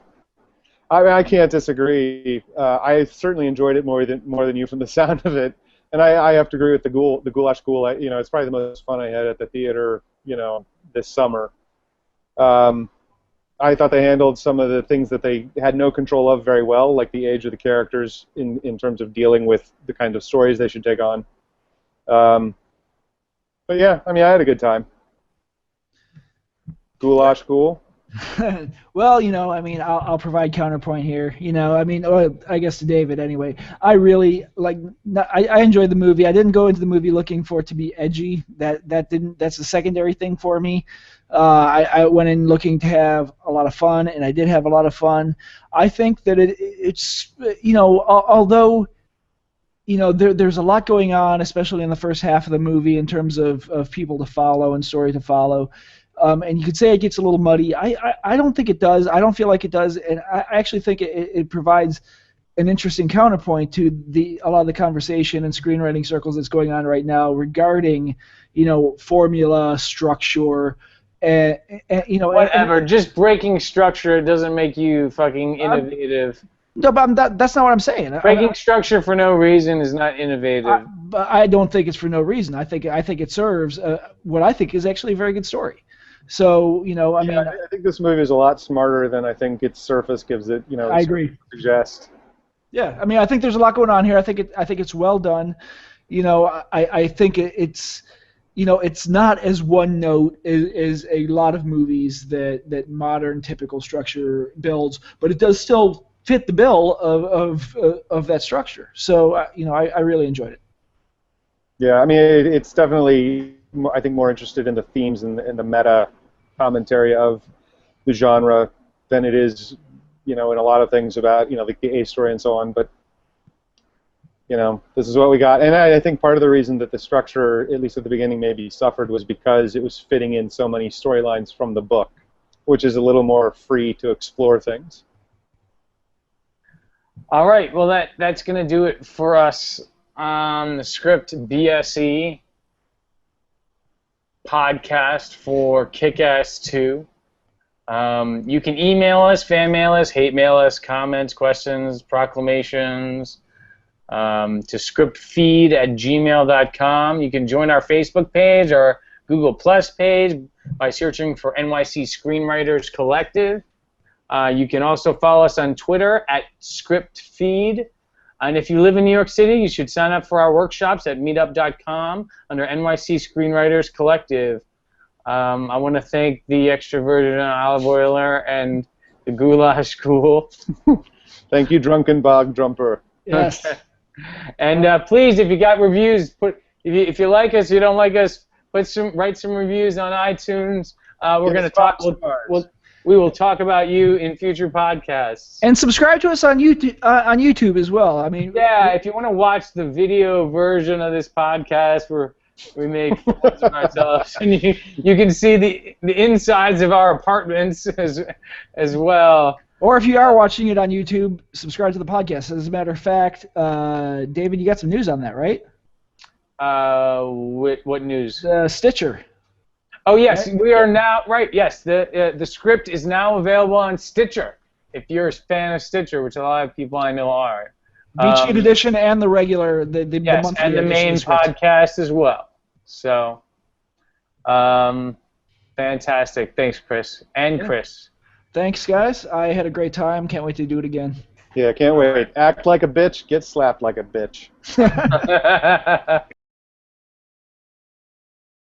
I can't disagree. I certainly enjoyed it more than you from the sound of it. And I have to agree with the Goulash Ghoul. It's probably the most fun I had at the theater, this summer. I thought they handled some of the things that they had no control of very well, like the age of the characters in terms of dealing with the kind of stories they should take on. But yeah, I had a good time. Goulash Ghoul. Well, I'll provide counterpoint here. I guess to David anyway. I really I enjoyed the movie. I didn't go into the movie looking for it to be edgy. That's a secondary thing for me. I went in looking to have a lot of fun, and I did have a lot of fun. I think that it's although there's a lot going on, especially in the first half of the movie in terms of people to follow and story to follow. And you could say it gets a little muddy. I don't think it does. I don't feel like it does, and I actually think it provides an interesting counterpoint to a lot of the conversation in screenwriting circles that's going on right now regarding, formula, structure, and whatever. Just breaking structure doesn't make you fucking innovative. No, but that's not what I'm saying. Breaking structure for no reason is not innovative. But I don't think it's for no reason. I think it serves what I think is actually a very good story. So, I think this movie is a lot smarter than I think its surface gives it, I agree. Suggest. Yeah, I think there's a lot going on here. I think it's well done. I think it's it's not as one note as a lot of movies that modern typical structure builds, but it does still fit the bill of that structure. So, I really enjoyed it. Yeah, it's definitely, I think, more interested in the themes and the meta commentary of the genre than it is, in a lot of things about, like the A story and so on. But, this is what we got. And I think part of the reason that the structure, at least at the beginning, maybe suffered was because it was fitting in so many storylines from the book, which is a little more free to explore things. All right, well, that's going to do it for us on the Script BSE podcast for Kick-Ass 2. You can email us, fan mail us, hate mail us, comments, questions, proclamations to scriptfeed@gmail.com. You can join our Facebook page or Google Plus page by searching for NYC Screenwriters Collective. You can also follow us on Twitter @scriptfeed. And if you live in New York City, you should sign up for our workshops at meetup.com under NYC Screenwriters Collective. I want to thank the extra virgin olive oiler and the goulash school. Thank you, Drunken Bog Jumper. Yes. Okay. And please, if you got reviews, if you like us, you don't like us, write some reviews on iTunes. We're going to talk. We will talk about you in future podcasts. And subscribe to us on YouTube as well. Yeah, if you want to watch the video version of this podcast where we make fools of ourselves, and you can see the insides of our apartments as well. Or if you are watching it on YouTube, subscribe to the podcast. As a matter of fact, David, you got some news on that, right? What news? Stitcher. Oh yes, we are now right. Yes, the script is now available on Stitcher. If you're a fan of Stitcher, which a lot of people I know are. Beach Eat Edition and the regular, the yes, monthly and the main podcast as well. So, fantastic. Thanks, Chris and Chris. Thanks, guys. I had a great time. Can't wait to do it again. Yeah, can't wait. Act like a bitch, get slapped like a bitch.